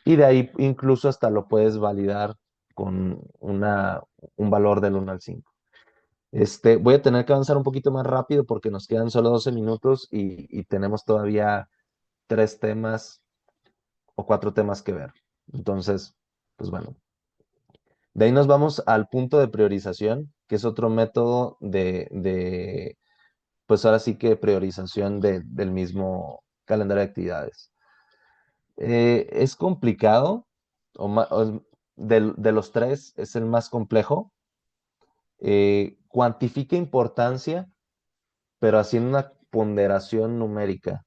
Y de ahí incluso hasta lo puedes validar con un valor del 1 al 5. Voy a tener que avanzar un poquito más rápido porque nos quedan solo 12 minutos y tenemos todavía 3 temas o 4 temas que ver. Entonces, pues bueno, de ahí nos vamos al punto de priorización, que es otro método pues ahora sí que priorización del mismo calendario de actividades. Es complicado, de los tres es el más complejo. Cuantifica importancia, pero haciendo una ponderación numérica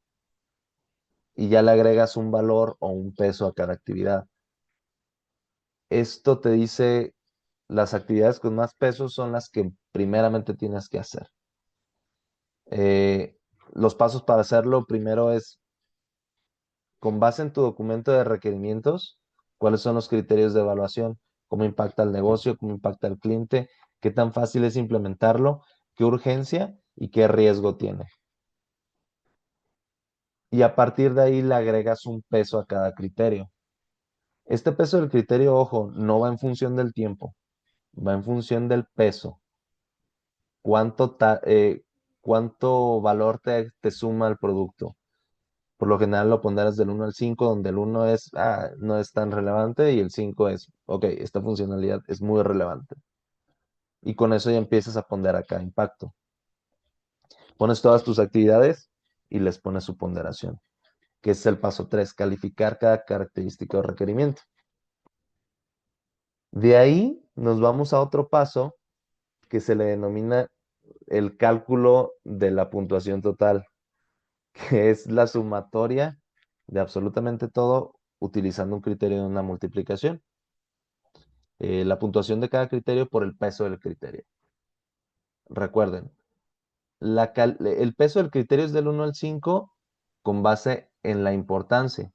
y ya le agregas un valor o un peso a cada actividad. Esto te dice, las actividades con más peso son las que primeramente tienes que hacer. Los pasos para hacerlo, primero es, con base en tu documento de requerimientos, cuáles son los criterios de evaluación, cómo impacta el negocio, cómo impacta el cliente, qué tan fácil es implementarlo, qué urgencia y qué riesgo tiene. Y a partir de ahí le agregas un peso a cada criterio. Este peso del criterio, ojo, no va en función del tiempo, va en función del peso. ¿Cuánto cuánto valor te suma el producto. Por lo general lo ponderas del 1 al 5, donde el 1 es, no es tan relevante y el 5 es, ok, esta funcionalidad es muy relevante. Y con eso ya empiezas a ponderar cada impacto. Pones todas tus actividades y les pones su ponderación, que es el paso 3, calificar cada característica o requerimiento. De ahí nos vamos a otro paso que se le denomina el cálculo de la puntuación total, que es la sumatoria de absolutamente todo utilizando un criterio de una multiplicación. La puntuación de cada criterio por el peso del criterio. Recuerden, el peso del criterio es del 1 al 5 con base en la importancia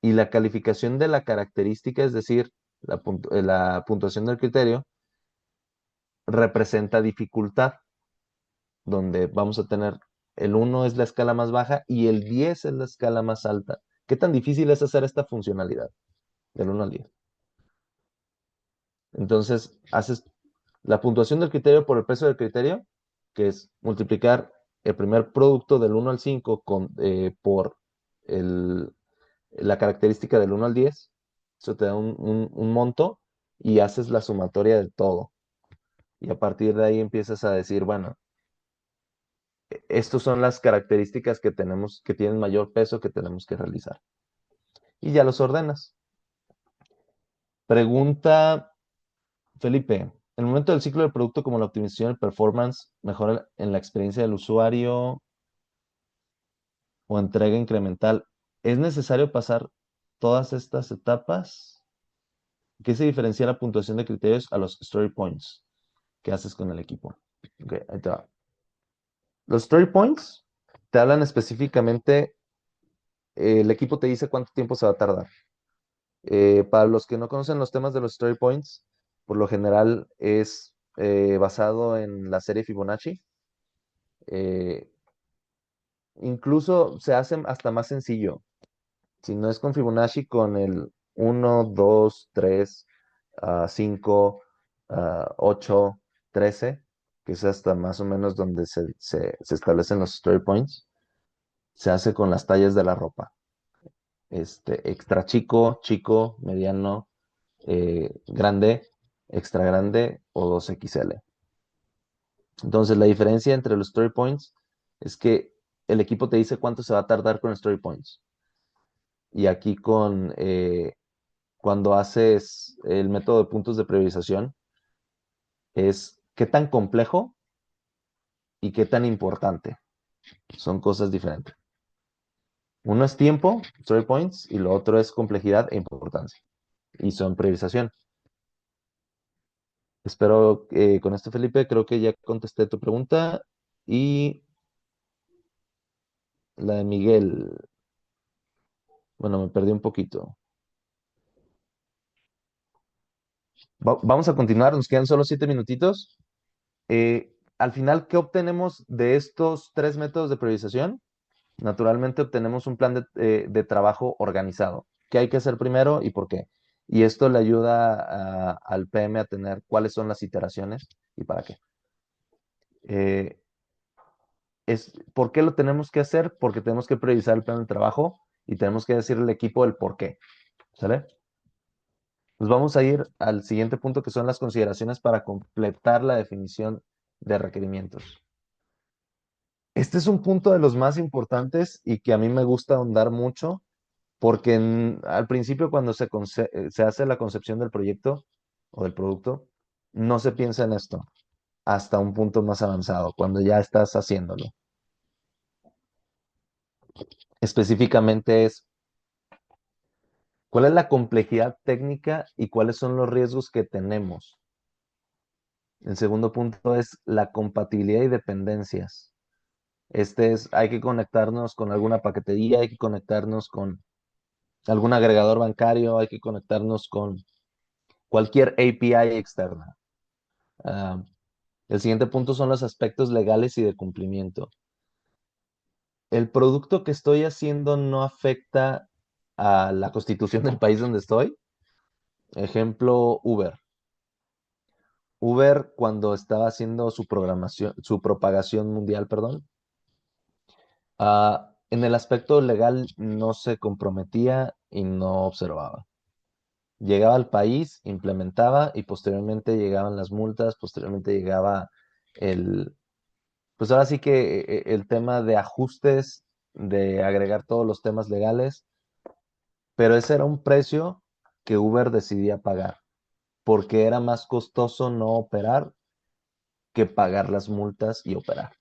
y la calificación de la característica, es decir, la puntuación del criterio, representa dificultad, donde vamos a tener el 1 es la escala más baja y el 10 es la escala más alta. ¿Qué tan difícil es hacer esta funcionalidad? Del 1 al 10. Entonces, haces la puntuación del criterio por el peso del criterio, que es multiplicar el primer producto del 1 al 5 por el, la característica del 1 al 10. Eso te da un monto y haces la sumatoria de todo. Y a partir de ahí empiezas a decir, bueno, estas son las características que tenemos, que tienen mayor peso que tenemos que realizar. Y ya los ordenas. Pregunta Felipe, en el momento del ciclo del producto como la optimización del performance, mejora en la experiencia del usuario o entrega incremental, ¿es necesario pasar todas estas etapas? ¿Qué se diferencia la puntuación de criterios a los story points que haces con el equipo? Ok, ahí te va. Los story points te hablan específicamente, el equipo te dice cuánto tiempo se va a tardar. Para los que no conocen los temas de los story points, por lo general es basado en la serie Fibonacci. Eh, Incluso se hace hasta más sencillo. Si no es con Fibonacci, con el 1, 2, 3, 5, 8, 13, que es hasta más o menos donde se establecen los story points, se hace con las tallas de la ropa. Extra chico, chico, mediano, grande, extra grande o 2XL. Entonces, la diferencia entre los story points es que el equipo te dice cuánto se va a tardar con story points. Y aquí cuando haces el método de puntos de priorización, es qué tan complejo y qué tan importante. Son cosas diferentes. Uno es tiempo, story points, y lo otro es complejidad e importancia. Y son priorización. Espero con esto, Felipe, creo que ya contesté tu pregunta. Y la de Miguel, bueno, me perdí un poquito. Vamos a continuar, nos quedan solo 7 minutitos. Al final, ¿qué obtenemos de estos 3 métodos de priorización? Naturalmente obtenemos un plan de trabajo organizado. ¿Qué hay que hacer primero y por qué? Y esto le ayuda al PM a tener cuáles son las iteraciones y para qué. Eh, ¿Por qué lo tenemos que hacer? Porque tenemos que priorizar el plan de trabajo y tenemos que decirle al equipo el por qué. ¿Sale? Nos vamos a ir al siguiente punto que son las consideraciones para completar la definición de requerimientos. Este es un punto de los más importantes y que a mí me gusta ahondar mucho porque al principio cuando se hace la concepción del proyecto o del producto, no se piensa en esto hasta un punto más avanzado, cuando ya estás haciéndolo. Específicamente es, ¿cuál es la complejidad técnica y cuáles son los riesgos que tenemos? El segundo punto es la compatibilidad y dependencias. Hay que conectarnos con alguna paquetería, hay que conectarnos con algún agregador bancario, hay que conectarnos con cualquier API externa. Ah, el siguiente punto son los aspectos legales y de cumplimiento. El producto que estoy haciendo no afecta a la constitución del país donde estoy. Ejemplo, Uber. Uber, cuando estaba haciendo su programación, su propagación mundial, perdón, en el aspecto legal no se comprometía y no observaba. Llegaba al país, implementaba y posteriormente llegaban las multas, posteriormente llegaba el, pues ahora sí que el tema de ajustes, de agregar todos los temas legales, pero ese era un precio que Uber decidía pagar, porque era más costoso no operar que pagar las multas y operar.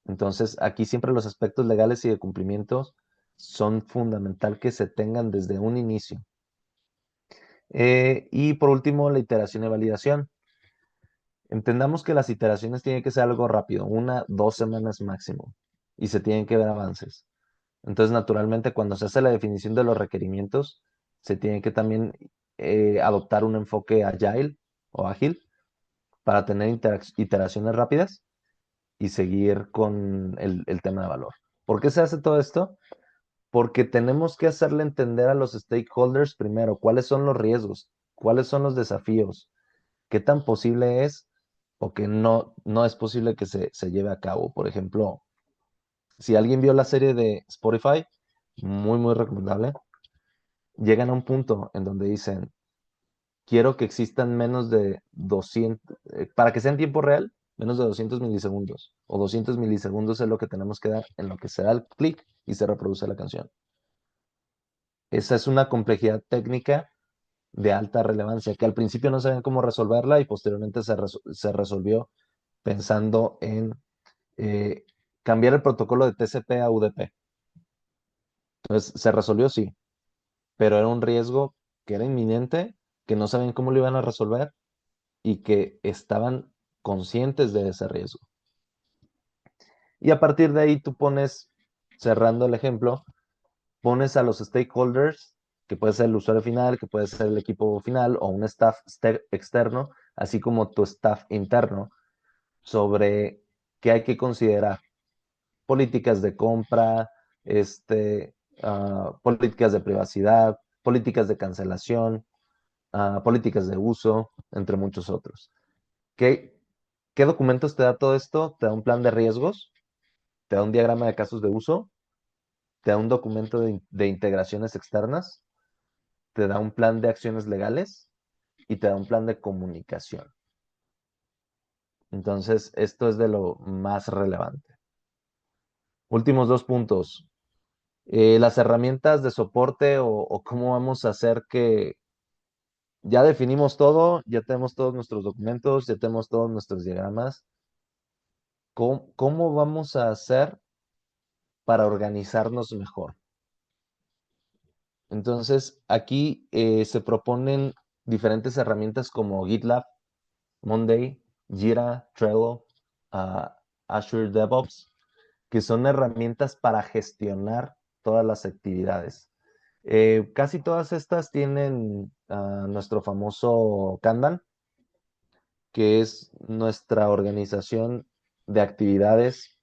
Entonces, aquí siempre los aspectos legales y de cumplimientos son fundamental que se tengan desde un inicio. Y por último, la iteración y validación. Entendamos que las iteraciones tienen que ser algo rápido, 1, 2 semanas máximo, y se tienen que ver avances. Entonces, naturalmente, cuando se hace la definición de los requerimientos, se tiene que también adoptar un enfoque agile o ágil para tener iteraciones rápidas y seguir con el tema de valor. ¿Por qué se hace todo esto? Porque tenemos que hacerle entender a los stakeholders primero cuáles son los riesgos, cuáles son los desafíos, qué tan posible es o que no es posible que se lleve a cabo. Por ejemplo, si alguien vio la serie de Spotify, muy, muy recomendable, llegan a un punto en donde dicen, quiero que existan menos de 200, para que sea en tiempo real, menos de 200 milisegundos. O 200 milisegundos es lo que tenemos que dar en lo que se da el clic y se reproduce la canción. Esa es una complejidad técnica de alta relevancia, que al principio no sabían cómo resolverla y posteriormente se resolvió pensando en eh, cambiar el protocolo de TCP a UDP. Entonces, se resolvió, sí, pero era un riesgo que era inminente, que no sabían cómo lo iban a resolver y que estaban conscientes de ese riesgo. Y a partir de ahí tú pones, cerrando el ejemplo, pones a los stakeholders, que puede ser el usuario final, que puede ser el equipo final o un staff externo, así como tu staff interno, sobre qué hay que considerar. Políticas de compra, políticas de privacidad, políticas de cancelación, políticas de uso, entre muchos otros. ¿Qué, ¿Qué documentos te da todo esto? Te da un plan de riesgos, te da un diagrama de casos de uso, te da un documento de integraciones externas, te da un plan de acciones legales y te da un plan de comunicación. Entonces, esto es de lo más relevante. Últimos 2 puntos. Las herramientas de soporte o cómo vamos a hacer que ya definimos todo, ya tenemos todos nuestros documentos, ya tenemos todos nuestros diagramas. ¿Cómo vamos a hacer para organizarnos mejor? Entonces, aquí se proponen diferentes herramientas como GitLab, Monday, Jira, Trello, ah, Azure DevOps, que son herramientas para gestionar todas las actividades. Casi todas estas tienen nuestro famoso Kanban, que es nuestra organización de actividades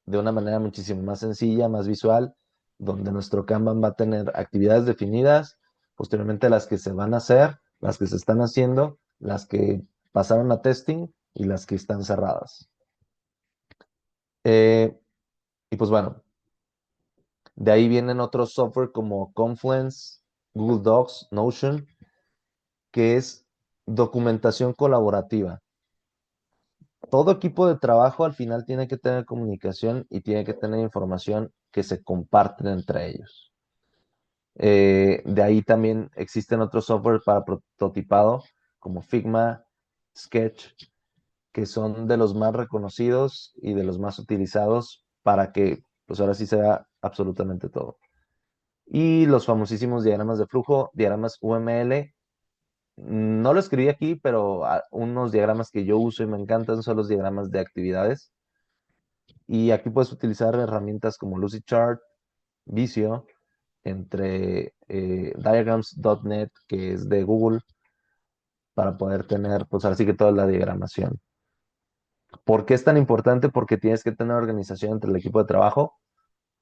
de una manera muchísimo más sencilla, más visual, donde nuestro Kanban va a tener actividades definidas, posteriormente las que se van a hacer, las que se están haciendo, las que pasaron a testing y las que están cerradas. Eh, y pues bueno, de ahí vienen otros software como Confluence, Google Docs, Notion, que es documentación colaborativa. Todo equipo de trabajo al final tiene que tener comunicación y tiene que tener información que se comparten entre ellos. De ahí también existen otros software para prototipado como Figma, Sketch, que son de los más reconocidos y de los más utilizados para que, pues ahora sí se vea absolutamente todo. Y los famosísimos diagramas de flujo, diagramas UML. No lo escribí aquí, pero unos diagramas que yo uso y me encantan son los diagramas de actividades. Y aquí puedes utilizar herramientas como Lucidchart, Visio, entre diagrams.net, que es de Google, para poder tener, pues ahora sí que toda la diagramación. ¿Por qué es tan importante? Porque tienes que tener organización entre el equipo de trabajo,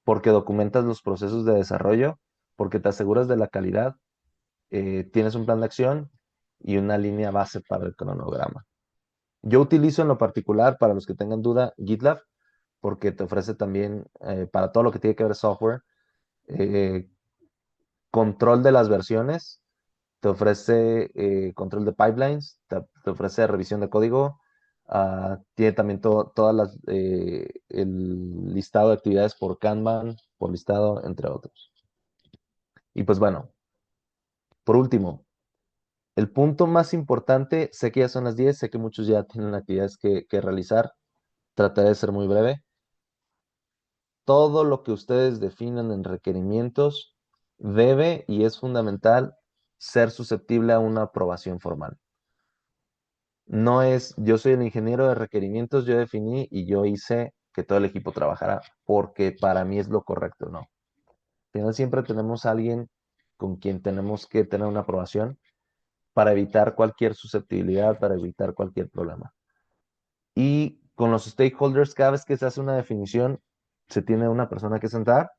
porque documentas los procesos de desarrollo, porque te aseguras de la calidad, tienes un plan de acción y una línea base para el cronograma. Yo utilizo en lo particular, para los que tengan duda, GitLab, porque te ofrece también, para todo lo que tiene que ver software, eh, control de las versiones, te ofrece control de pipelines, te ofrece revisión de código, tiene también todas el listado de actividades por Kanban, por listado, entre otros. Y pues bueno, por último, el punto más importante, sé que ya son las 10, sé que muchos ya tienen actividades que realizar, trataré de ser muy breve. Todo lo que ustedes definan en requerimientos debe y es fundamental ser susceptible a una aprobación formal. No es, yo soy el ingeniero de requerimientos, yo definí y yo hice que todo el equipo trabajara porque para mí es lo correcto, no. Al final siempre tenemos a alguien con quien tenemos que tener una aprobación para evitar cualquier susceptibilidad, para evitar cualquier problema. Y con los stakeholders, cada vez que se hace una definición, se tiene una persona que sentar,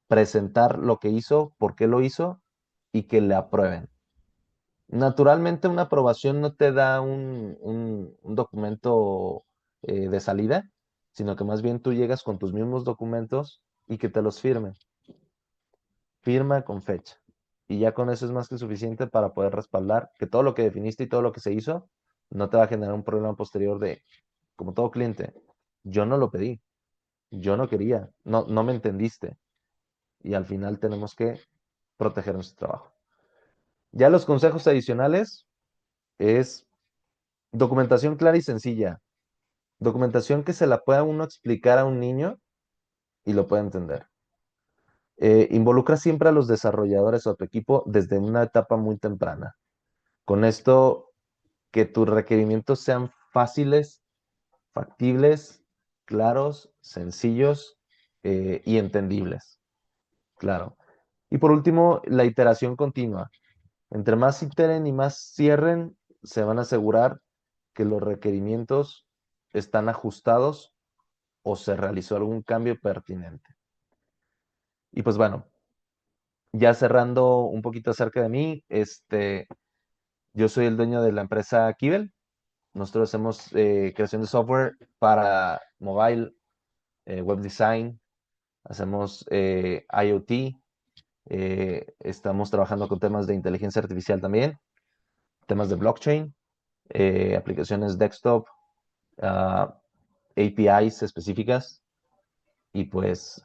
presentar lo que hizo, por qué lo hizo y que le aprueben. Naturalmente, una aprobación no te da un documento de salida, sino que más bien tú llegas con tus mismos documentos y que te los firmen. Firma con fecha. Y ya con eso es más que suficiente para poder respaldar que todo lo que definiste y todo lo que se hizo no te va a generar un problema posterior de, como todo cliente, yo no lo pedí, yo no quería, no me entendiste. Y al final tenemos que proteger nuestro trabajo. Ya los consejos adicionales es documentación clara y sencilla. Documentación que se la pueda uno explicar a un niño y lo pueda entender. Involucra siempre a los desarrolladores o a tu equipo desde una etapa muy temprana. Con esto, que tus requerimientos sean fáciles, factibles, claros, sencillos y entendibles. Claro. Y por último, la iteración continua. Entre más iteren y más cierren, se van a asegurar que los requerimientos están ajustados o se realizó algún cambio pertinente. Y pues bueno, ya cerrando un poquito acerca de mí, yo soy el dueño de la empresa Kibel. Nosotros hacemos creación de software para mobile, web design, hacemos IoT, estamos trabajando con temas de inteligencia artificial también, temas de blockchain, aplicaciones desktop, APIs específicas y pues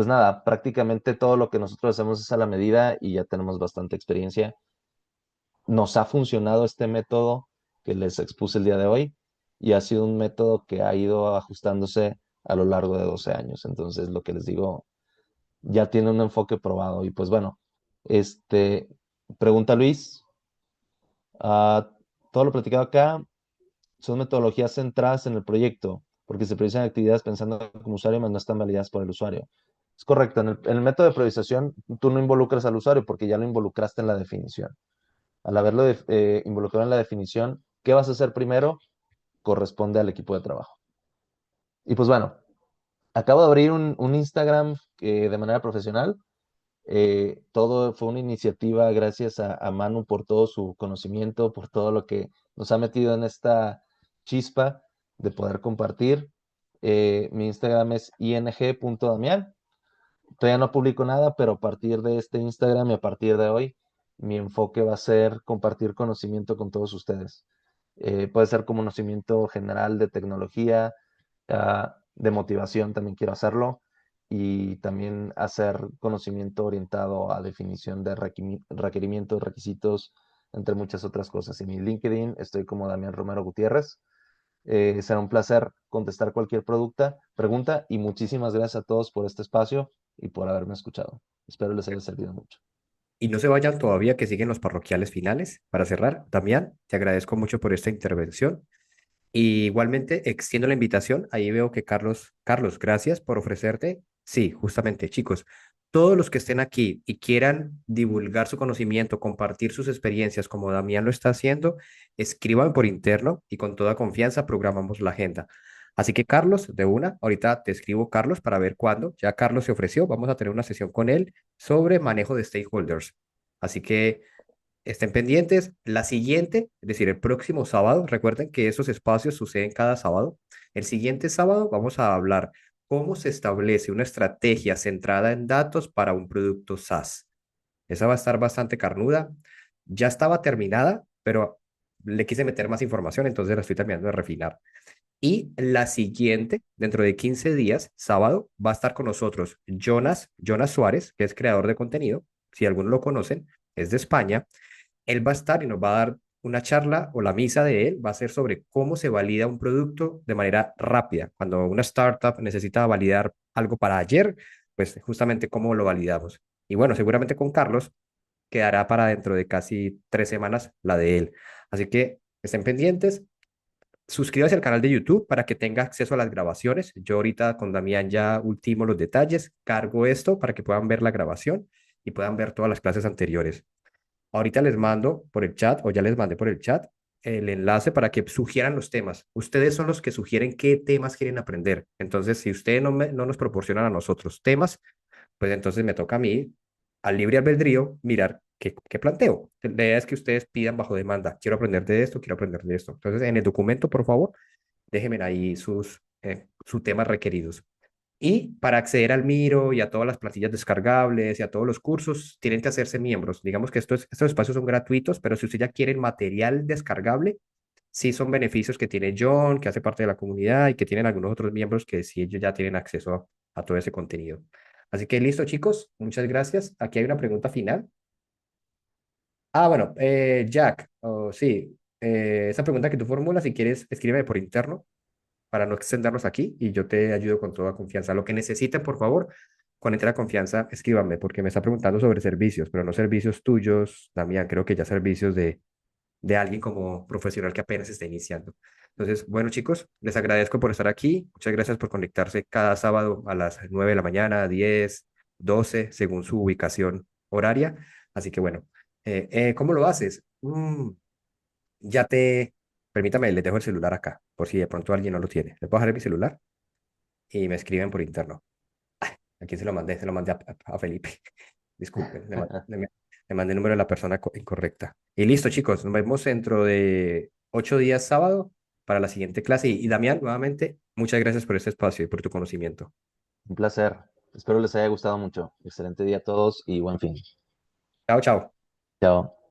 nada, prácticamente todo lo que nosotros hacemos es a la medida y ya tenemos bastante experiencia. Nos ha funcionado este método que les expuse el día de hoy y ha sido un método que ha ido ajustándose a lo largo de 12 años. Entonces, lo que les digo, ya tiene un enfoque probado. Y pues bueno, este, pregunta Luis, ah, todo lo platicado acá son metodologías centradas en el proyecto, porque se priorizan actividades pensando como usuario, mas no están validadas por el usuario. Es correcto, en el método de priorización tú no involucras al usuario porque ya lo involucraste en la definición. Al haberlo involucrado en la definición, ¿qué vas a hacer primero? Corresponde al equipo de trabajo. Y pues bueno, acabo de abrir un Instagram de manera profesional. Todo fue una iniciativa gracias a Manu por todo su conocimiento, por todo lo que nos ha metido en esta chispa de poder compartir. Mi Instagram es ing.damian. Todavía no publico nada, pero a partir de este Instagram y a partir de hoy, mi enfoque va a ser compartir conocimiento con todos ustedes. Puede ser conocimiento general de tecnología, de motivación, también quiero hacerlo, y también hacer conocimiento orientado a definición de requerimientos, requisitos, entre muchas otras cosas. En mi LinkedIn estoy como Damián Romero Gutiérrez. Será un placer contestar cualquier pregunta y muchísimas gracias a todos por este espacio y por haberme escuchado. Espero les haya servido mucho. Y no se vayan todavía, que siguen los parroquiales finales. Para cerrar, Damián, te agradezco mucho por esta intervención. Y igualmente extiendo la invitación. Ahí veo que Carlos, gracias por ofrecerte. Sí, justamente, chicos, todos los que estén aquí y quieran divulgar su conocimiento, compartir sus experiencias como Damián lo está haciendo, escriban por interno y con toda confianza programamos la agenda. Así que Carlos, de una, ahorita te escribo Carlos para ver cuándo. Ya Carlos se ofreció, vamos a tener una sesión con él sobre manejo de stakeholders. Así que estén pendientes. La siguiente, es decir, el próximo sábado, recuerden que esos espacios suceden cada sábado. El siguiente sábado vamos a hablar cómo se establece una estrategia centrada en datos para un producto SaaS. Esa va a estar bastante carnuda. Ya estaba terminada, pero le quise meter más información, entonces la estoy terminando de refinar. Y la siguiente, dentro de 15 días, sábado, va a estar con nosotros Jonas Suárez, que es creador de contenido. Si algunos lo conocen, es de España. Él va a estar y nos va a dar una charla o la misa de él va a ser sobre cómo se valida un producto de manera rápida. Cuando una startup necesita validar algo para ayer, pues justamente cómo lo validamos. Y bueno, seguramente con Carlos quedará para dentro de casi 3 semanas la de él. Así que estén pendientes. Suscríbase al canal de YouTube para que tenga acceso a las grabaciones. Yo ahorita con Damián ya ultimo los detalles, cargo esto para que puedan ver la grabación y puedan ver todas las clases anteriores. Ahorita les mando por el chat, o ya les mandé por el chat, el enlace para que sugieran los temas. Ustedes son los que sugieren qué temas quieren aprender. Entonces, si ustedes no nos proporcionan a nosotros temas, pues entonces me toca a mí, al libre albedrío, mirar qué planteo. La idea es que ustedes pidan bajo demanda. Quiero aprender de esto, quiero aprender de esto. Entonces, en el documento, por favor, déjenme ahí sus temas requeridos. Y para acceder al Miro y a todas las plantillas descargables y a todos los cursos, tienen que hacerse miembros. Digamos que estos espacios son gratuitos, pero si usted ya quiere material descargable, sí son beneficios que tiene John, que hace parte de la comunidad y que tienen algunos otros miembros que sí ellos ya tienen acceso a todo ese contenido. Así que listo, chicos. Muchas gracias. Aquí hay una pregunta final. Ah, bueno, Jack, oh, sí, esa pregunta que tú formulas, si quieres, escríbeme por interno para no extendernos aquí y yo te ayudo con toda confianza. Lo que necesiten, por favor, con entera confianza, escríbame, porque me está preguntando sobre servicios, pero no servicios tuyos, Damián, creo que ya servicios de alguien como profesional que apenas está iniciando. Entonces, bueno, chicos, les agradezco por estar aquí. Muchas gracias por conectarse cada sábado a las 9 de la mañana, 10, 12, según su ubicación horaria. Así que bueno, ¿cómo lo haces? Ya te, permítame, les dejo el celular acá, por si de pronto alguien no lo tiene. Les puedo dejar mi celular y me escriben por interno. ¿A quién se lo mandé? Se lo mandé a Felipe. Disculpen, le mandé el número de la persona incorrecta. Y listo, chicos, nos vemos dentro de 8 días sábado para la siguiente clase. Y Damián, nuevamente, muchas gracias por este espacio y por tu conocimiento. Un placer. Espero les haya gustado mucho. Excelente día a todos y buen fin. Chao, chao. Chao.